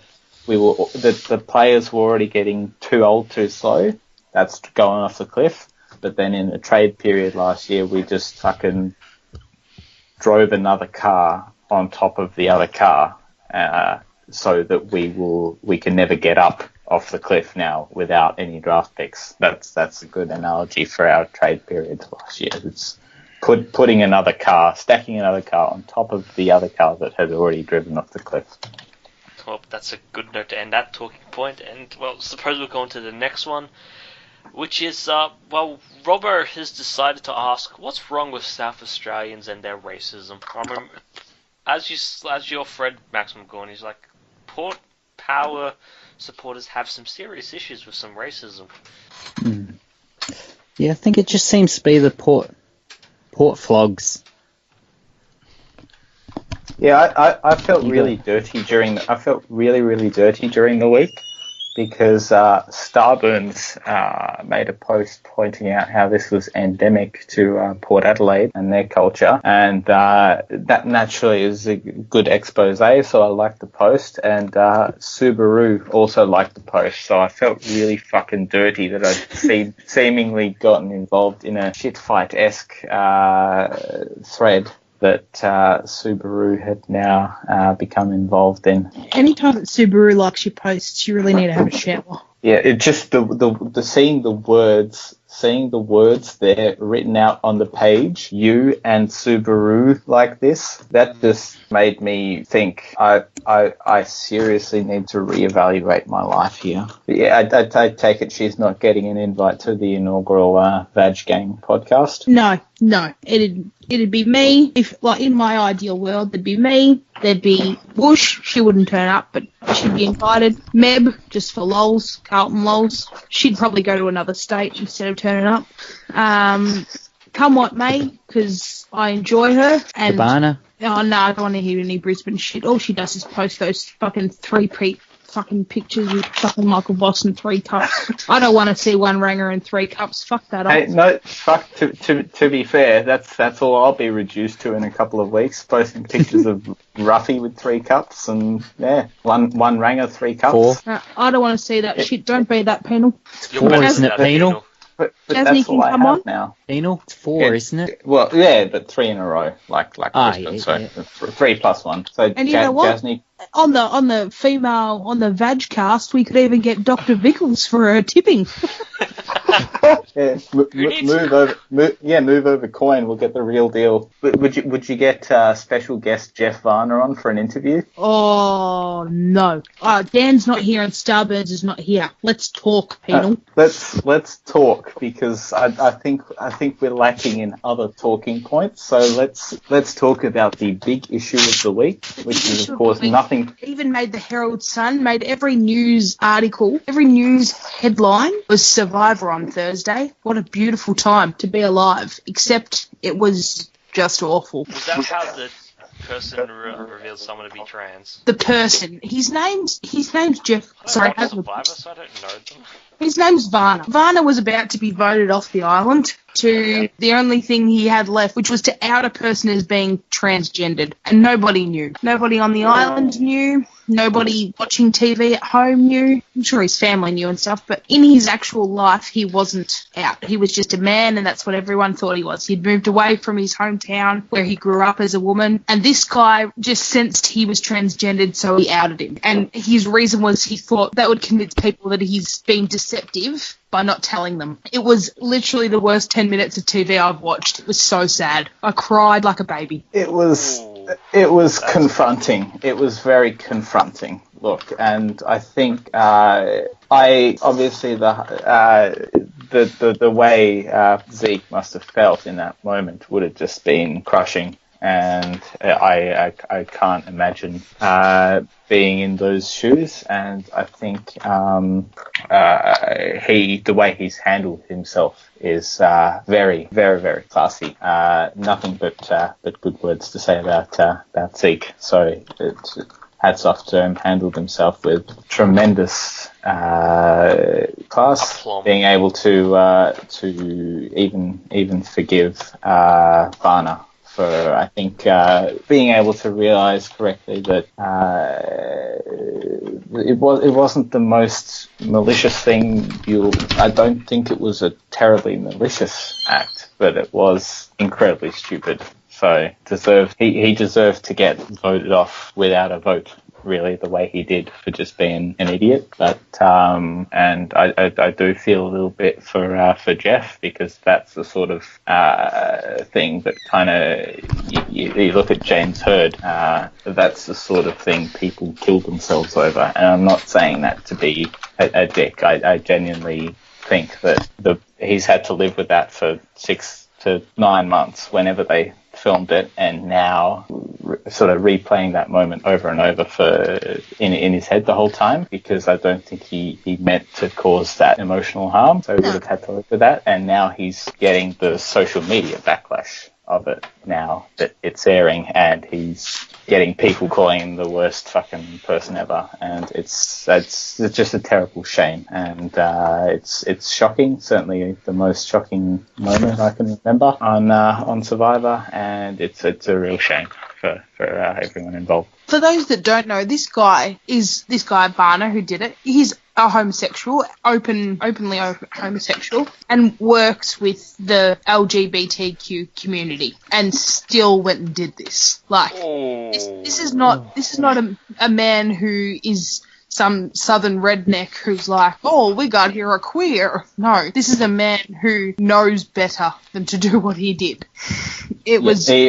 players were already getting too old, too slow. That's going off the cliff. But then in the trade period last year, we just fucking drove another car on top of the other car, so that we can never get up off the cliff now without any draft picks. That's a good analogy for our trade period last year. It's stacking another car on top of the other car that had already driven off the cliff. Well, that's a good note to end that talking point. And, well, suppose we'll go on to the next one, which is, Robbo has decided to ask, what's wrong with South Australians and their racism? As your friend Maximum Gawnage, he's like, Port Power supporters have some serious issues with some racism. Yeah, I think it just seems to be the Port flogs. Yeah, I felt really dirty during the week, because Starburns made a post pointing out how this was endemic to Port Adelaide and their culture, and that naturally is a good expose, so I liked the post, and Subaru also liked the post, so I felt really fucking dirty that I'd seemingly gotten involved in a shitfight-esque thread that Subaru had now become involved in. Anytime that Subaru likes your posts, you really need to have a shower. Yeah, it just the seeing the words there written out on the page, you and Subaru like this, that just made me think I seriously need to reevaluate my life here. But yeah, I take it she's not getting an invite to the inaugural Vag Gang podcast. No, it'd be me. If, like, in my ideal world, there'd be me. There'd be Bush. She wouldn't turn up, but she'd be invited. Meb, just for lols, Carlton lols. She'd probably go to another state instead of turning up. Come what may, because I enjoy her. And Cabana. Oh no, I don't want to hear any Brisbane shit. All she does is post those fucking three-peat fucking pictures with fucking Michael Voss in 3 cups. I don't want to see one ranger in 3 cups. Fuck that. Hey, no, fuck. To be fair, that's all I'll be reduced to in a couple of weeks. Posting pictures of Ruffy with 3 cups and one ranger, 3 cups. 4. I don't want to see that shit. Don't be that penal. 4, isn't it, penal? But Jasmine that's can all I come have on. now. Penal? It's 4, isn't it? Well, yeah, but 3 in a row, like yeah, Richmond. So 3 plus 1. So And you know what? Jasny, On the female, on the Vag cast, we could even get Dr. Vickles for her tipping. yeah, move over coin. We'll get the real deal. Would you get special guest Jeff Varner on for an interview? Oh, no. Dan's not here and Starburns is not here. Let's talk, penal. Let's talk, because I think we're lacking in other talking points. So let's talk about the big issue of the week, which is of course nothing. Even made the Herald Sun, made every news article, every news headline was Survivor on Thursday. What a beautiful time to be alive. Except it was just awful. Was that how the person revealed someone to be trans? The person, his name's Jeff. Sorry, I'm a Survivor, so I don't know them. His name's Varner. Varner was about to be voted off the island to the only thing he had left, which was to out a person as being transgendered. And nobody knew. Nobody on the island knew. Nobody watching TV at home knew. I'm sure his family knew and stuff, but in his actual life, he wasn't out. He was just a man, and that's what everyone thought he was. He'd moved away from his hometown where he grew up as a woman, and this guy just sensed he was transgendered, so he outed him. And his reason was he thought that would convince people that he's being deceptive by not telling them. It was literally the worst 10 minutes of TV I've watched. It was so sad. I cried like a baby. It was confronting. It was very confronting. Look, and I think I obviously the way Zeke must have felt in that moment would have just been crushing. And I can't imagine being in those shoes. And I think the way he's handled himself is very, very, very classy. Nothing but good words to say about Zeke. So it's hats off to him. Handled himself with tremendous class. Being able to even forgive Varner. For, I think, being able to realise correctly that it wasn't the most malicious thing. I don't think it was a terribly malicious act, but it was incredibly stupid. So he deserved to get voted off without a vote. Really, the way he did, for just being an idiot. But and I do feel a little bit for Jeff, because that's the sort of thing that kind of you look at James Hird. That's the sort of thing people kill themselves over, and I'm not saying that to be a dick. I genuinely think that he's had to live with that for 6 to 9 months whenever they filmed it, and now sort of replaying that moment over and over in his head the whole time, because I don't think he meant to cause that emotional harm, so he would have had to live with that, and now he's getting the social media backlash of it now that it's airing, and he's getting people calling him the worst fucking person ever, and it's just a terrible shame, and it's shocking, certainly the most shocking moment I can remember on Survivor, and it's a real shame for everyone involved. For those that don't know, this guy Varner who did it. He's a homosexual, openly homosexual, and works with the LGBTQ community, and still went and did this. Like, this is not a man who is some southern redneck who's like, oh, we got here a queer. No, this is a man who knows better than to do what he did. It was. He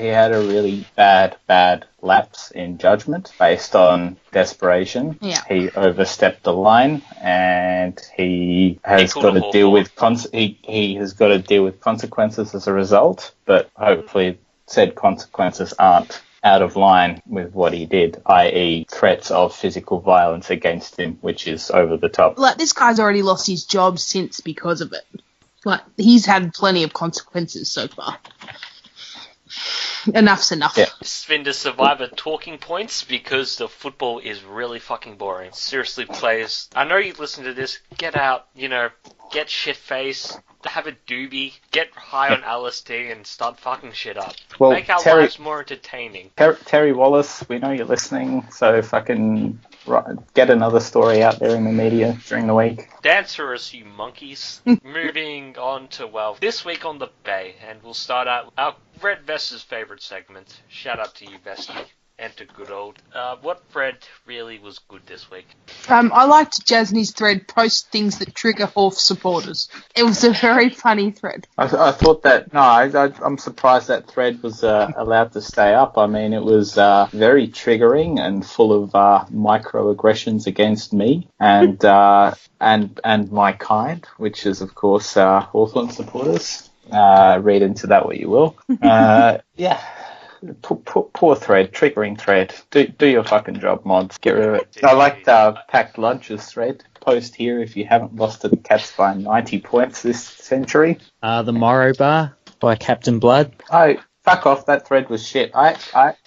had a really bad lapse in judgment based on desperation. Yeah. He overstepped the line, and he has got to deal with he has got to deal with consequences as a result. But hopefully, said consequences aren't out of line with what he did, i.e. threats of physical violence against him, which is over the top. Like, this guy's already lost his job since because of it. Like, he's had plenty of consequences so far. Enough's enough. Yeah. This has been the Survivor talking points because the football is really fucking boring. Seriously, players, I know you listen to this. Get out, get shit-faced, have a doobie, get high on LSD and start fucking shit up. Well, Make our lives more entertaining. Terry Wallace, we know you're listening, so fucking get another story out there in the media during the week. Dancer us, you monkeys. Moving on to, this week on the Bay, and we'll start out our Red Vest's favourite segment. Shout out to you, Vesty. And to good old. What thread really was good this week? I liked Jasney's thread, post things that trigger Horf supporters. It was a very funny thread. I thought that, I'm surprised that thread was allowed to stay up. I mean, it was very triggering and full of microaggressions against me and my kind, which is, of course, Hawthorn supporters. Read into that what you will. Yeah. Poor thread, triggering thread. Do your fucking job, mods. Get rid of it. I liked Packed Lunches thread. Post here if you haven't lost to the Cats by 90 points this century. The Morrow Bar by Captain Blood. Oh, fuck off, that thread was shit.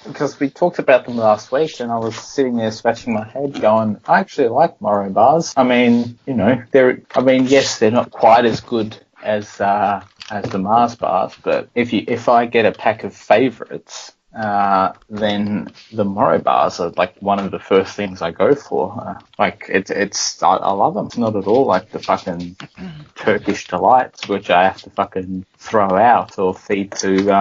Because we talked about them last week and I was sitting there scratching my head going, I actually like Morrow Bars. I mean, yes, they're not quite as good as the Mars bars, but if I get a pack of favourites, then the Morrow bars are like one of the first things I go for. I love them. It's not at all like the fucking Turkish delights, which I have to fucking throw out or feed to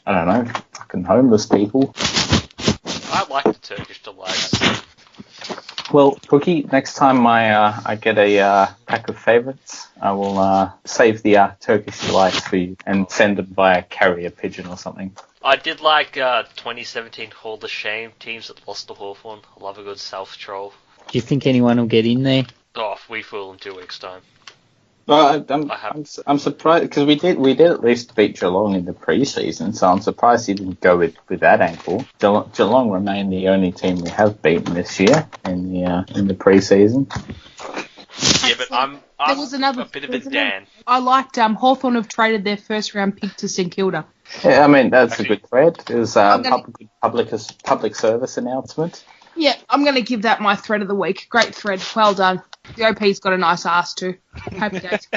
I don't know, fucking homeless people. I like the Turkish delights. Well, Cookie, next time I get a pack of favourites, I will save the Turkish delights for you and send them via carrier pigeon or something. I did like 2017 Hall of Shame teams that lost to Hawthorn. I love a good self-troll. Do you think anyone will get in there? Oh, we fool in 2 weeks' time. Well, I'm surprised because we did at least beat Geelong in the pre-season, so I'm surprised he didn't go with that angle. Geelong remain the only team we have beaten this year in the pre-season. Yeah, but I'm a bit of a Dan. I liked Hawthorn have traded their first round pick to St Kilda. Yeah, I mean that's a good thread. It was public service announcement. Yeah, I'm going to give that my thread of the week. Great thread. Well done. The OP's got a nice ass too. Happy days.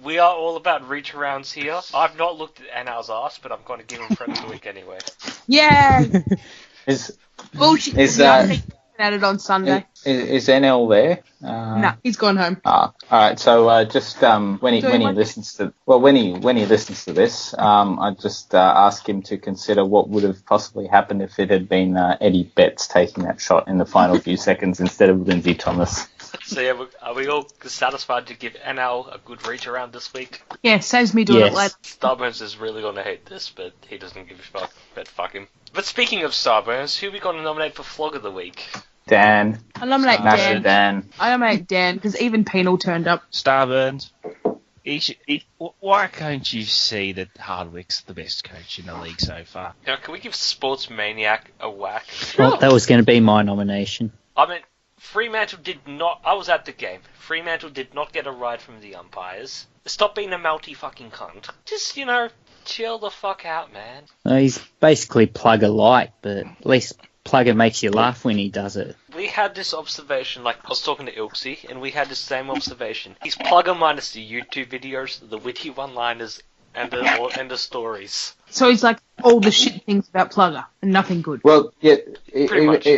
We are all about Reacharounds here. I've not looked at NL's ass, but I'm going to give him thread of the week anyway. Yeah. Bullshit. Is at it on Sunday. Is NL there? No, he's gone home. All right. So just when he listens to this, I just ask him to consider what would have possibly happened if it had been Eddie Betts taking that shot in the final few seconds instead of Lindsay Thomas. So yeah, are we all satisfied to give NL a good reach around this week? Yeah, saves me doing it later. Starburns is really going to hate this, but he doesn't give a fuck. But fuck him. But speaking of Starburns, who are we going to nominate for Flog of the Week? Dan. I nominate Dan. I nominate Dan because even Penal turned up. Starburns. Why can't you see that Hardwick's the best coach in the league so far? Now, can we give Sports Maniac a whack? Well, that was going to be my nomination. I mean, Fremantle did not... I was at the game. Fremantle did not get a ride from the umpires. Stop being a melty fucking cunt. Just, chill the fuck out, man. He's basically Plugger light, but at least Plugger makes you laugh when he does it. We had this observation, I was talking to Ilksy, and we had the same observation. He's Plugger minus the YouTube videos, the witty one-liners, and the stories. So he's like all the shit things about Plugger and nothing good. Well, yeah,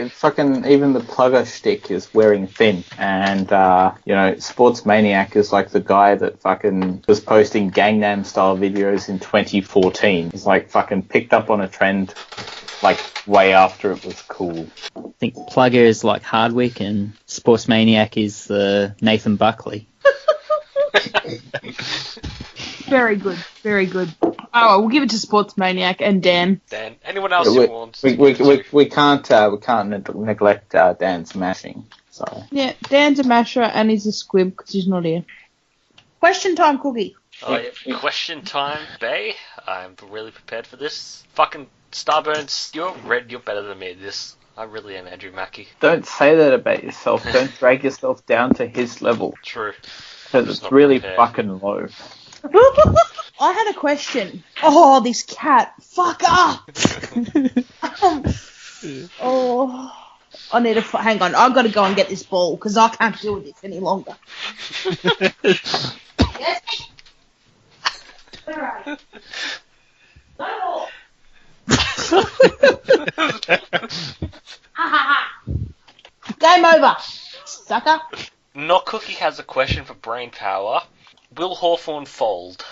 fucking even the Plugger shtick is wearing thin, and Sports Maniac is like the guy that fucking was posting Gangnam style videos in 2014. He's like fucking picked up on a trend, like way after it was cool. I think Plugger is like Hardwick, and Sports Maniac is Nathan Buckley. Very good, very good. Oh, we'll give it to Sports Maniac and Dan. Dan. Anyone else who wants? We can't neglect Dan's mashing. So yeah, Dan's a masher and he's a squib because he's not here. Question time, Cookie. Oh yeah, question time, Bay. I'm really prepared for this. Fucking Starburns, you're better than me at this. I really am Andrew Mackie. Don't say that about yourself. Don't drag yourself down to his level. True. Because it's really fucking low. I had a question. Oh, this cat. Fuck up. Oh, I need to hang on. I've got to go and get this ball because I can't deal with this any longer. Yes. Where are you? No. Game over, sucker. Not Cookie has a question for Brain Power. Will Hawthorn fold?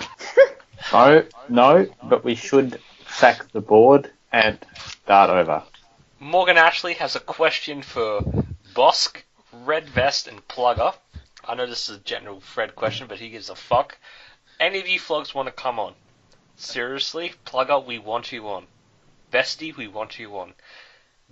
No, but we should sack the board and start over. Morganashlee has a question for Bosk, Red Vest, and Plugger. I know this is a general Fred question, but he gives a fuck. Any of you flogs want to come on? Seriously? Plugger, we want you on. Bestie, we want you on.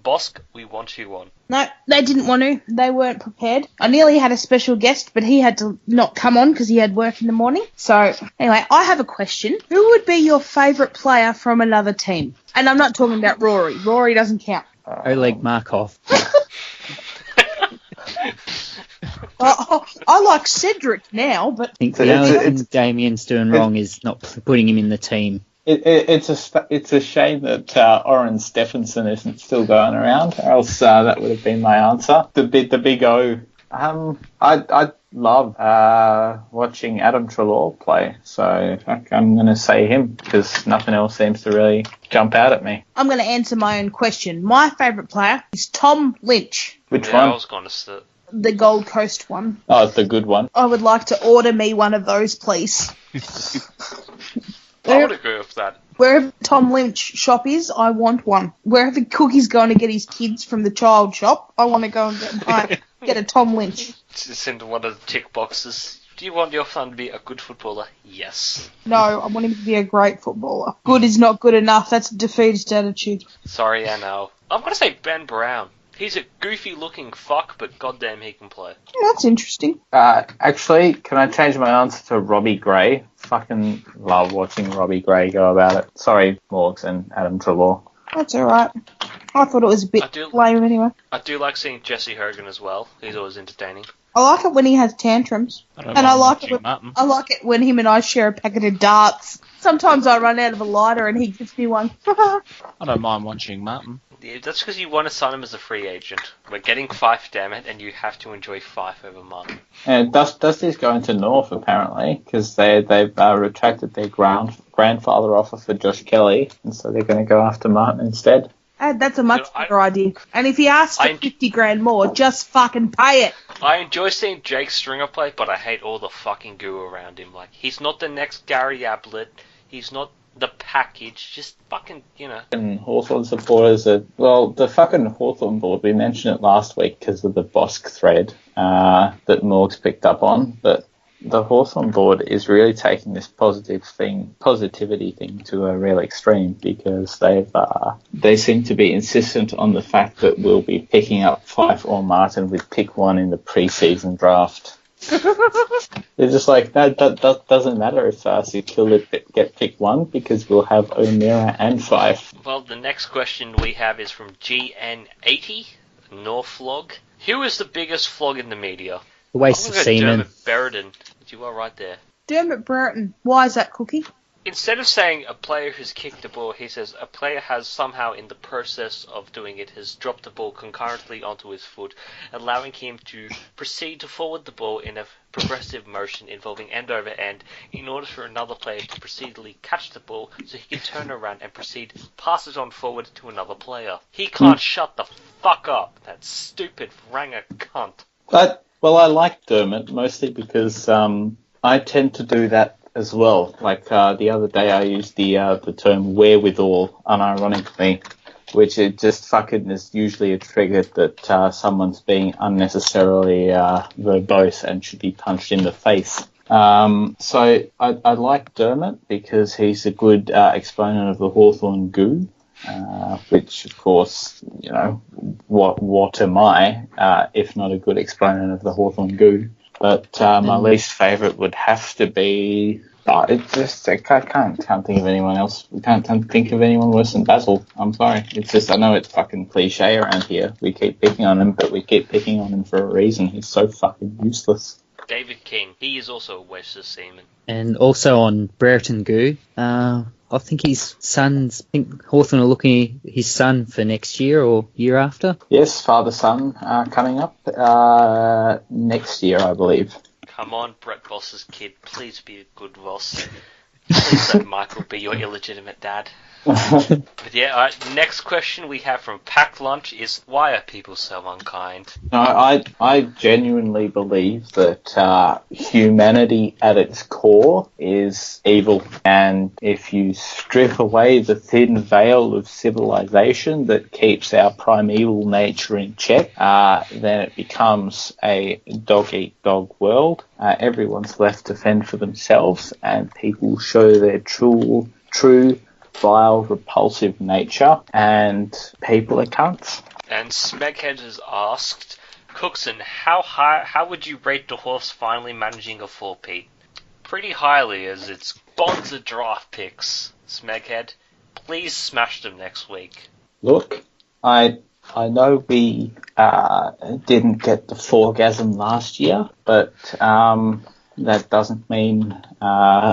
Bosk, we want you on. No, they didn't want to. They weren't prepared. I nearly had a special guest, but he had to not come on because he had work in the morning. So, anyway, I have a question. Who would be your favourite player from another team? And I'm not talking about Rory. Rory doesn't count. Oleg Markov. I like Cedric now, but... I think the only thing Damien's doing wrong is not putting him in the team. It's a shame that Oren Stephenson isn't still going around, or else that would have been my answer. The big O. I love watching Adam Treloar play, so I'm going to say him because nothing else seems to really jump out at me. I'm going to answer my own question. My favourite player is Tom Lynch. Which one? I was going to say the Gold Coast one. Oh, it's the good one. I would like to order me one of those, please. I would agree with that. Wherever Tom Lynch shop is, I want one. Wherever Cookie's going to get his kids from the child shop, I want to go and get a Tom Lynch. It's into one of the tick boxes. Do you want your son to be a good footballer? Yes. No, I want him to be a great footballer. Good is not good enough. That's a defeatist attitude. Sorry, I know. I'm going to say Ben Brown. He's a goofy-looking fuck, but goddamn he can play. That's interesting. Actually, can I change my answer to Robbie Gray? Fucking love watching Robbie Gray go about it. Sorry, Morgs and Adam Treloar. That's alright. I thought it was a bit lame anyway. I do like seeing Jesse Hogan as well. He's always entertaining. I like it when he has tantrums. I like it when him and I share a packet of darts. Sometimes I run out of a lighter and he gives me one. I don't mind watching Martin. Yeah, that's because you want to sign him as a free agent. We're getting Fife, damn it, and you have to enjoy Fife over Martin. And Dusty's going to Norf, apparently, because they've retracted their grandfather offer for Josh Kelly, and so they're going to go after Martin instead. That's a much better idea. And if he asks for 50 grand more, just fucking pay it. I enjoy seeing Jake Stringer play, but I hate all the fucking goo around him. Like, he's not the next Gary Ablett. He's not the package. Just fucking, you know. And Hawthorn supporters are... Well, the fucking Hawthorn board, we mentioned it last week because of the Bosk thread that Morgs picked up on, but the Hawthorn board is really taking this positivity thing to a real extreme because they seem to be insistent on the fact that we'll be picking up Fife or Martin with pick one in the pre-season draft. They're just like, that doesn't matter if Secure get pick one because we'll have O'Meara and Fife. Well, the next question we have is from GN80, Norf Flog. Who is the biggest flog in the media? The waste of semen. Dermot Brereton. You are right there. Dermot Brereton. Why is that, Cookie? Instead of saying a player who's kicked the ball, he says a player has somehow in the process of doing it has dropped the ball concurrently onto his foot, allowing him to proceed to forward the ball in a progressive motion involving end over end in order for another player to proceedly catch the ball so he can turn around and proceed pass it on forward to another player. He can't shut the fuck up, that stupid ranger cunt. Well, I like Dermot mostly because I tend to do that as well. Like the other day I used the term wherewithal unironically, which it just fucking is usually a trigger that someone's being unnecessarily verbose and should be punched in the face. So I like Dermot because he's a good exponent of the Hawthorn goo, which of course, you know, what am I if not a good exponent of the Hawthorn goo? But my least favourite would have to be... I can't think of anyone else. We can't think of anyone worse than Basil. I'm sorry. It's just, I know it's fucking cliche around here. We keep picking on him, but we keep picking on him for a reason. He's so fucking useless. David King. He is also a Western seaman. And also on Brereton Goo, I think his son's, I think Hawthorn are looking at his son for next year or year after. Yes, father-son coming up next year, I believe. Come on, Brett Voss's kid. Please be a good Voss. Please let Michael be your illegitimate dad. But yeah, next question we have from Packed Lunch is, why are people so unkind? No, I genuinely believe that humanity at its core is evil, and if you strip away the thin veil of civilization that keeps our primeval nature in check, then it becomes a dog-eat-dog world. Everyone's left to fend for themselves, and people show their true vile, repulsive nature, and people are cunts. And Smeghead has asked, Cooksen, how would you rate the horse finally managing a 4-peat? Pretty highly, as it's bonds of draft picks. Smeghead, please smash them next week. Look, I know we didn't get the Floggasm last year, but that doesn't mean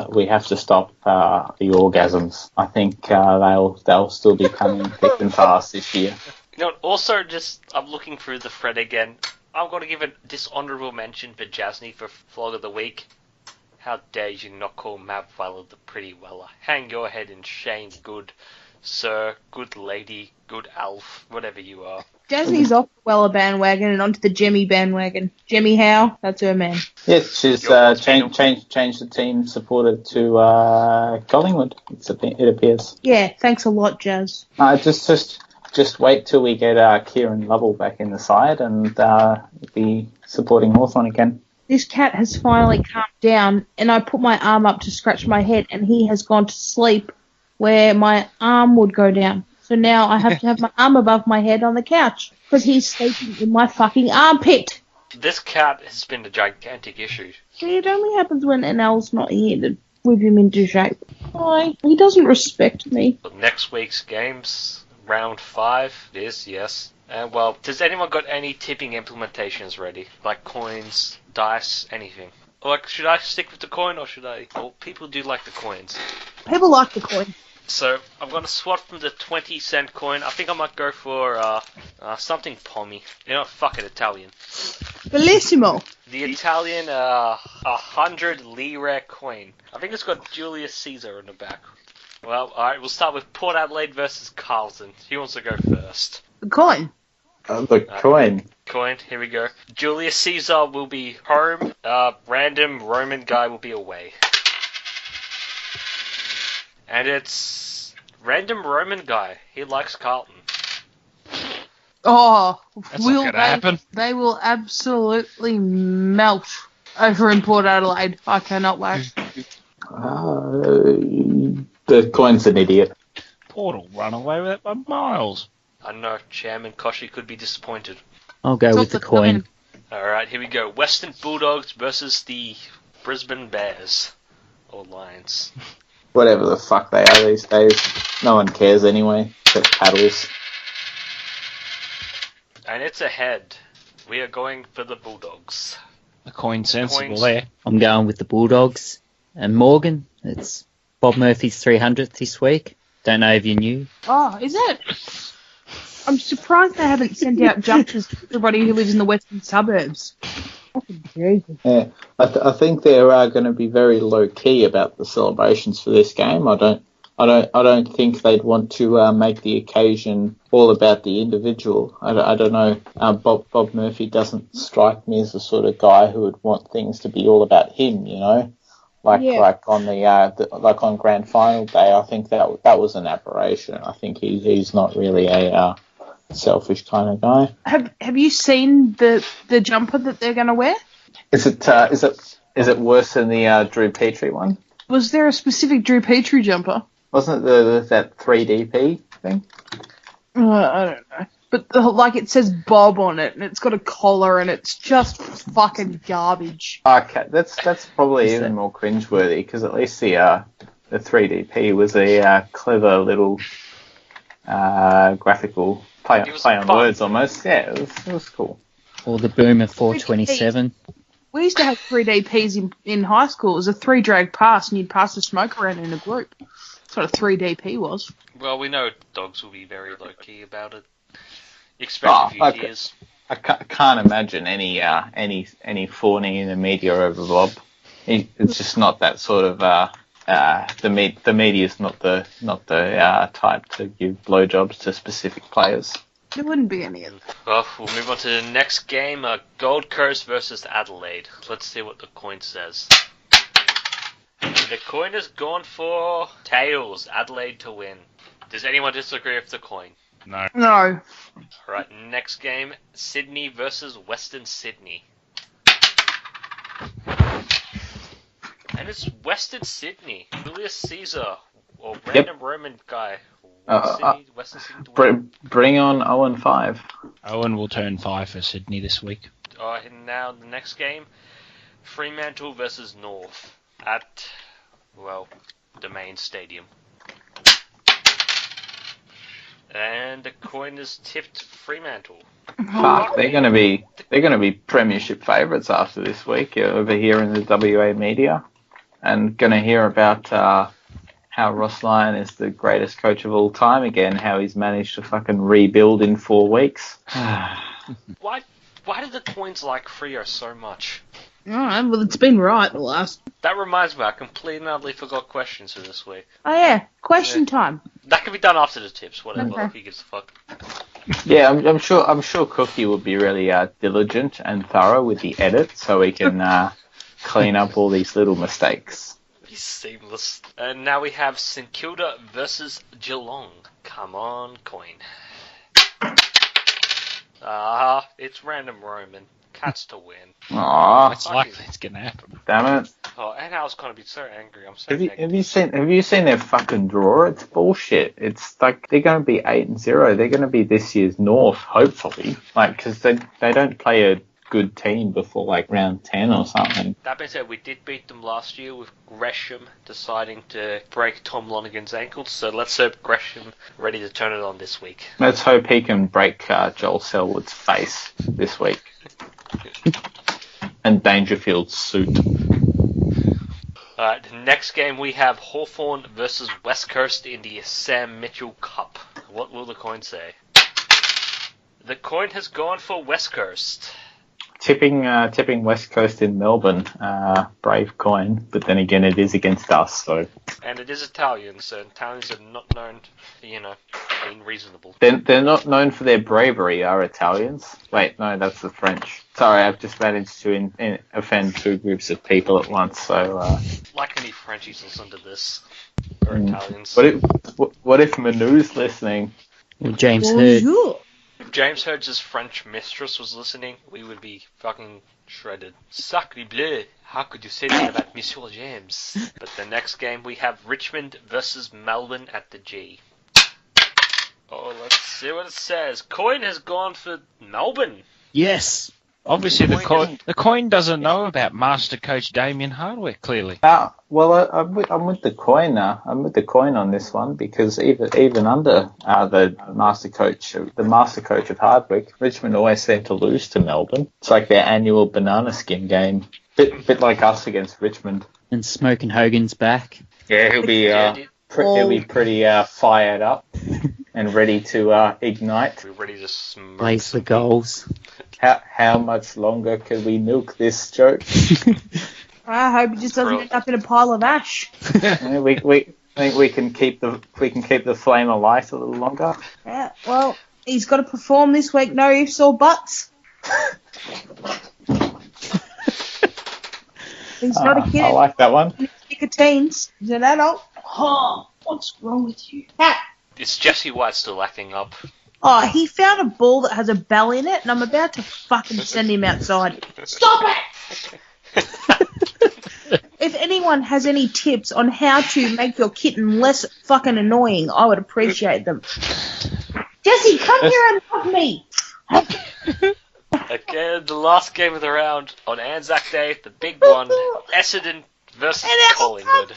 we have to stop the orgasms. I think they'll still be coming thick and fast this year. You know, also, I'm looking through the thread again. I'm going to give a dishonourable mention for Jasny for Flog of the Week. How dare you not call Mabweller the Pretty Weller? Hang your head in shame, good sir, good lady, good elf, whatever you are. Jasmy's off the Weller bandwagon and onto the Jemmy bandwagon. Jemmy Howe, that's her man. Yes, she's changed the team supported to Collingwood, it appears. Yeah, thanks a lot, Jazz. Just wait till we get Kieran Lovell back in the side and be supporting Hawthorn again. This cat has finally calmed down, and I put my arm up to scratch my head, and he has gone to sleep where my arm would go down. So now I have to have my arm above my head on the couch, because he's sleeping in my fucking armpit. This cat has been a gigantic issue. See, it only happens when NL's not here to whip him into shape. Why? He doesn't respect me. But next week's games, round 5, it is, yes. And well, does anyone got any tipping implementations ready? Like coins, dice, anything? Like, should I stick with the coin or should I? Well, people do like the coins. People like the coin. So, I'm going to swap from the 20-cent coin. I think I might go for something pommy. You know, fuck it, Italian. Bellissimo. The Italian 100 lire coin. I think it's got Julius Caesar on the back. Well, alright, we'll start with Port Adelaide versus Carlton. Who wants to go first? The coin. The coin. Coin, here we go. Julius Caesar will be home. Random Roman guy will be away. And it's random Roman guy. He likes Carlton. Oh, That's not gonna happen. They will absolutely melt over in Port Adelaide. I cannot wait. The coin's an idiot. Port will run away with it by miles. I know, Chairman Koshi could be disappointed. I'll go with the coin. Alright, here we go. Western Bulldogs versus the Brisbane Bears. Or Lions. Whatever the fuck they are these days. No one cares anyway, except paddles. And it's ahead. We are going for the Bulldogs. The coin's sensible Coins. there. I'm going with the Bulldogs. And Morgan, it's Bob Murphy's 300th this week. Don't know if you knew. Oh, is it? I'm surprised they haven't sent out jumpers to everybody who lives in the western suburbs. Fucking Jesus. Yeah, I think they're going to be very low key about the celebrations for this game. I don't think they'd want to make the occasion all about the individual. I don't know. Bob Murphy doesn't strike me as the sort of guy who would want things to be all about him. You know, like on like on grand final day. I think that was an aberration. I think he's not really a selfish kind of guy. Have you seen the jumper that they're going to wear? Is it worse than the Drew Petrie one? Was there a specific Drew Petrie jumper? Wasn't it that 3DP thing? I don't know. But like it says Bob on it, and it's got a collar, and it's just fucking garbage. Okay, that's probably even more cringeworthy, because at least the 3DP was a clever little graphical play on words almost. Yeah, it was cool. Or the Boomer 427. We used to have 3 DPs in high school. It was a 3 drag pass, and you'd pass the smoke around in a group. That's what a 3 DP was. Well, we know dogs will be very low-key about it. Expect a few years. I can't imagine any fawning in the media over Rob. It's just not that sort of the media is not the type to give blowjobs to specific players. There wouldn't be any of that. Well, we'll move on to the next game, Gold Coast versus Adelaide. Let's see what the coin says. The coin has gone for tails, Adelaide to win. Does anyone disagree with the coin? No. No. Alright, next game, Sydney versus Western Sydney. And it's Western Sydney. Julius Caesar, or random Roman guy. Western Sydney to win. Bring on Owen 5. Owen will turn 5 for Sydney this week. Alright, and now the next game, Fremantle versus Norf at, well, the main stadium. And the coin is tipped Fremantle. Fuck, they're gonna be premiership favourites after this week over here in the WA media, and gonna hear about how Ross Lyon is the greatest coach of all time again. How he's managed to fucking rebuild in 4 weeks. Why do the coins like Freo so much? Alright, well, it's been right the last. That reminds me, I completely and utterly forgot questions for this week. Oh, yeah. Question time. That can be done after the tips, whatever. Okay. Who gives a fuck? Yeah, I'm sure Cookie will be really diligent and thorough with the edit, so he can clean up all these little mistakes. He's seamless. And now we have St Kilda versus Geelong. Come on, coin. It's random Roman. Cats to win. Aww, It's likely it's going to happen. damn it! Oh, and I was going to be so angry. I'm so Have you seen their fucking draw? It's bullshit. It's like they're going to be 8-0. They're going to be this year's North, hopefully. Like, because they don't play a good team before like round 10 or something. That being said, we did beat them last year with Gresham deciding to break Tom Lonergan's ankles. So let's hope Gresham ready to turn it on this week. Let's hope he can break Joel Selwood's face this week. And Dangerfield's suit. Alright, next game we have Hawthorn versus West Coast in the Sam Mitchell Cup. What will the coin say? The coin has gone for West Coast. Tipping West Coast in Melbourne, brave coin, but then again it is against us, so. And it is Italian, so Italians are not known for, being reasonable. They're not known for their bravery, are Italians? Wait, no, that's the French. Sorry, I've just managed to offend 2 groups of people at once, so... Like any Frenchies listen to this, or Italians. What if Manu's listening? Well, James Heard. Bonjour. If James Heard's French mistress was listening, we would be fucking shredded. Sacre bleu! How could you say that about Monsieur James? But the next game we have Richmond versus Melbourne at the G. Oh, let's see what it says. Coin has gone for Melbourne. Yes. Obviously, the coin doesn't know about Master Coach Damien Hardwick, clearly. Well, I'm with the coin now. I'm with the coin on this one because even under the master coach of Hardwick, Richmond always seem to lose to Melbourne. It's like their annual banana skin game, bit like us against Richmond. And Smoking Hogan's back. Yeah, he'll be pretty fired up and ready to ignite. We're ready to smoke. Blaze the goals. How much longer can we milk this joke? I hope it just doesn't end up in a pile of ash. We think we can keep the flame alight a little longer. Yeah, well, he's got to perform this week, no ifs or buts. He's not a kid. I like that one. He's teens. He's an adult. Oh, what's wrong with you? Is Jesse White still acting up? Oh, he found a ball that has a bell in it, and I'm about to fucking send him outside. Stop it! If anyone has any tips on how to make your kitten less fucking annoying, I would appreciate them. Jesse, come here and love me! Again, the last game of the round on Anzac Day, the big one, Essendon versus Collingwood.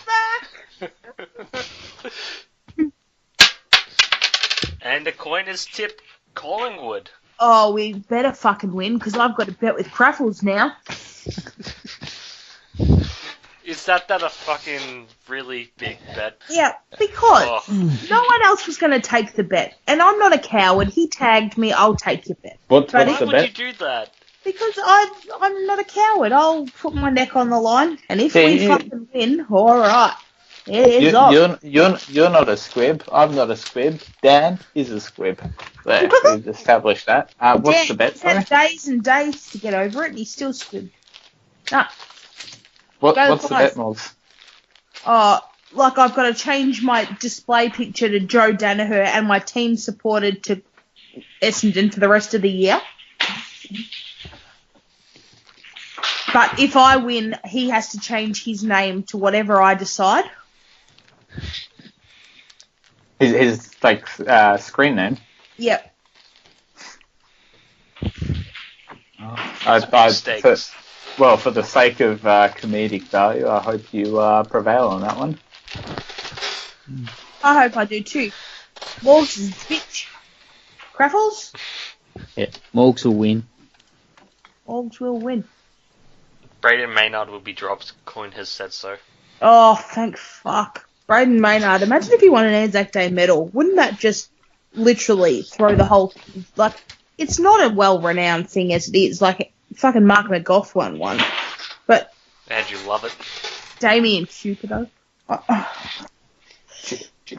And the coin is tipped Collingwood. Oh, we better fucking win, because I've got to bet with Craffles now. Is that a fucking really big bet? Yeah, because Oh. no one else was going to take the bet. And I'm not a coward. He tagged me. I'll take your bet. What's But Why the would bet? you do that? Because I'm not a coward. I'll put my neck on the line. And if Yeah, we you- fucking win, all right. It's off. You're not a squib. I'm not a squib. Dan is a squib. There, we've established that. What's Dan, the bet? he's Sorry? had days and days to get over it, and he's still squib. Nah. What's go the twice. bet, Mogs? Like I've got to change my display picture to Joe Danaher and my team supported to Essendon for the rest of the year. But if I win, he has to change his name to whatever I decide. His screen name. Yep. Mistakes. For the sake of comedic value, I hope you prevail on that one. I hope I do too. Morgs is a bitch. Craffles? Yeah, Morgs will win. Morgs will win. Braden Maynard will be dropped. Coin has said so. Oh, thank fuck. Braden Maynard. Imagine if he won an Anzac Day medal. Wouldn't that just literally throw the whole... Like, it's not a well-renowned thing as it is. Like, fucking Mark McGough won one. But And you love it. Damien Cupido.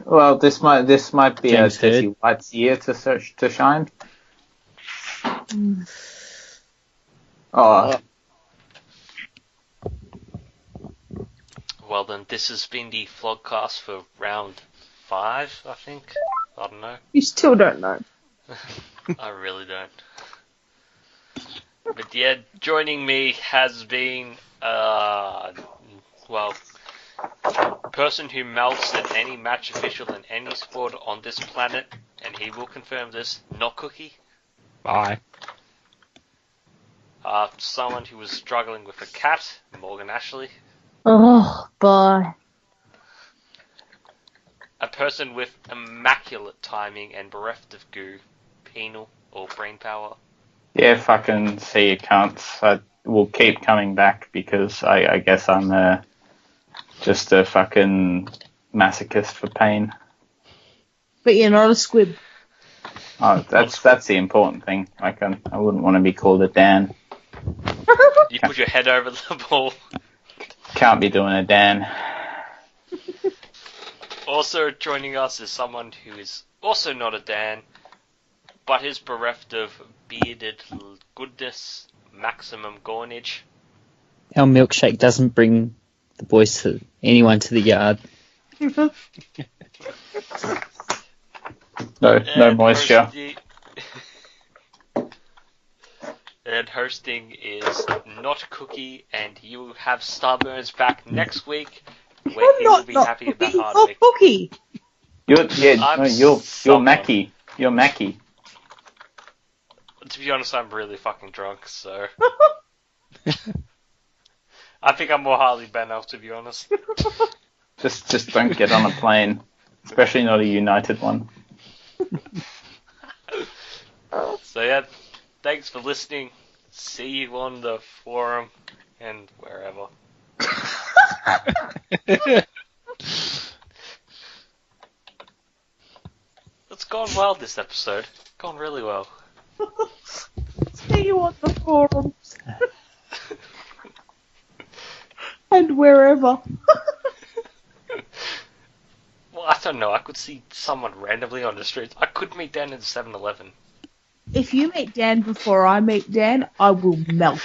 Well, this might be James Jesse Hird. White's year to shine. Oh, Well then, this has been the Flogcast for round 5, I think. I don't know. You still don't know. I really don't. But yeah, joining me has been, person who melts at any match official in any sport on this planet, and he will confirm this, not Cookie. Bye. Someone who was struggling with a cat, Morganashlee. Oh, bye. A person with immaculate timing and bereft of goo, penal, or brain power. yeah, fucking see you cunts. I will keep coming back because I guess I'm just a fucking masochist for pain. But you're not a squib. Oh, that's the important thing. I wouldn't want to be called a Dan. You put your head over the ball. Can't be doing a Dan. Also joining us is someone who is also not a Dan, but is bereft of bearded goodness, MAXIMUM GAWNAGE. Our milkshake doesn't bring the boys anyone to the yard. No And moisture. And hosting is not Cookie, and you will have Starburns back next week, where he will be happy about Hardwick. Cookie. You're Mackie. You're Mackie. To be honest, I'm really fucking drunk, so... I think I'm more Harley Benno, to be honest. Just don't get on a plane, especially not a United one. So yeah, thanks for listening. See you on the forum and wherever. It's gone well this episode. Gone really well. See you on the forums. And wherever. Well, I don't know. I could see someone randomly on the streets. I could meet Dan in 7-Eleven. If you meet Dan before I meet Dan, I will melt.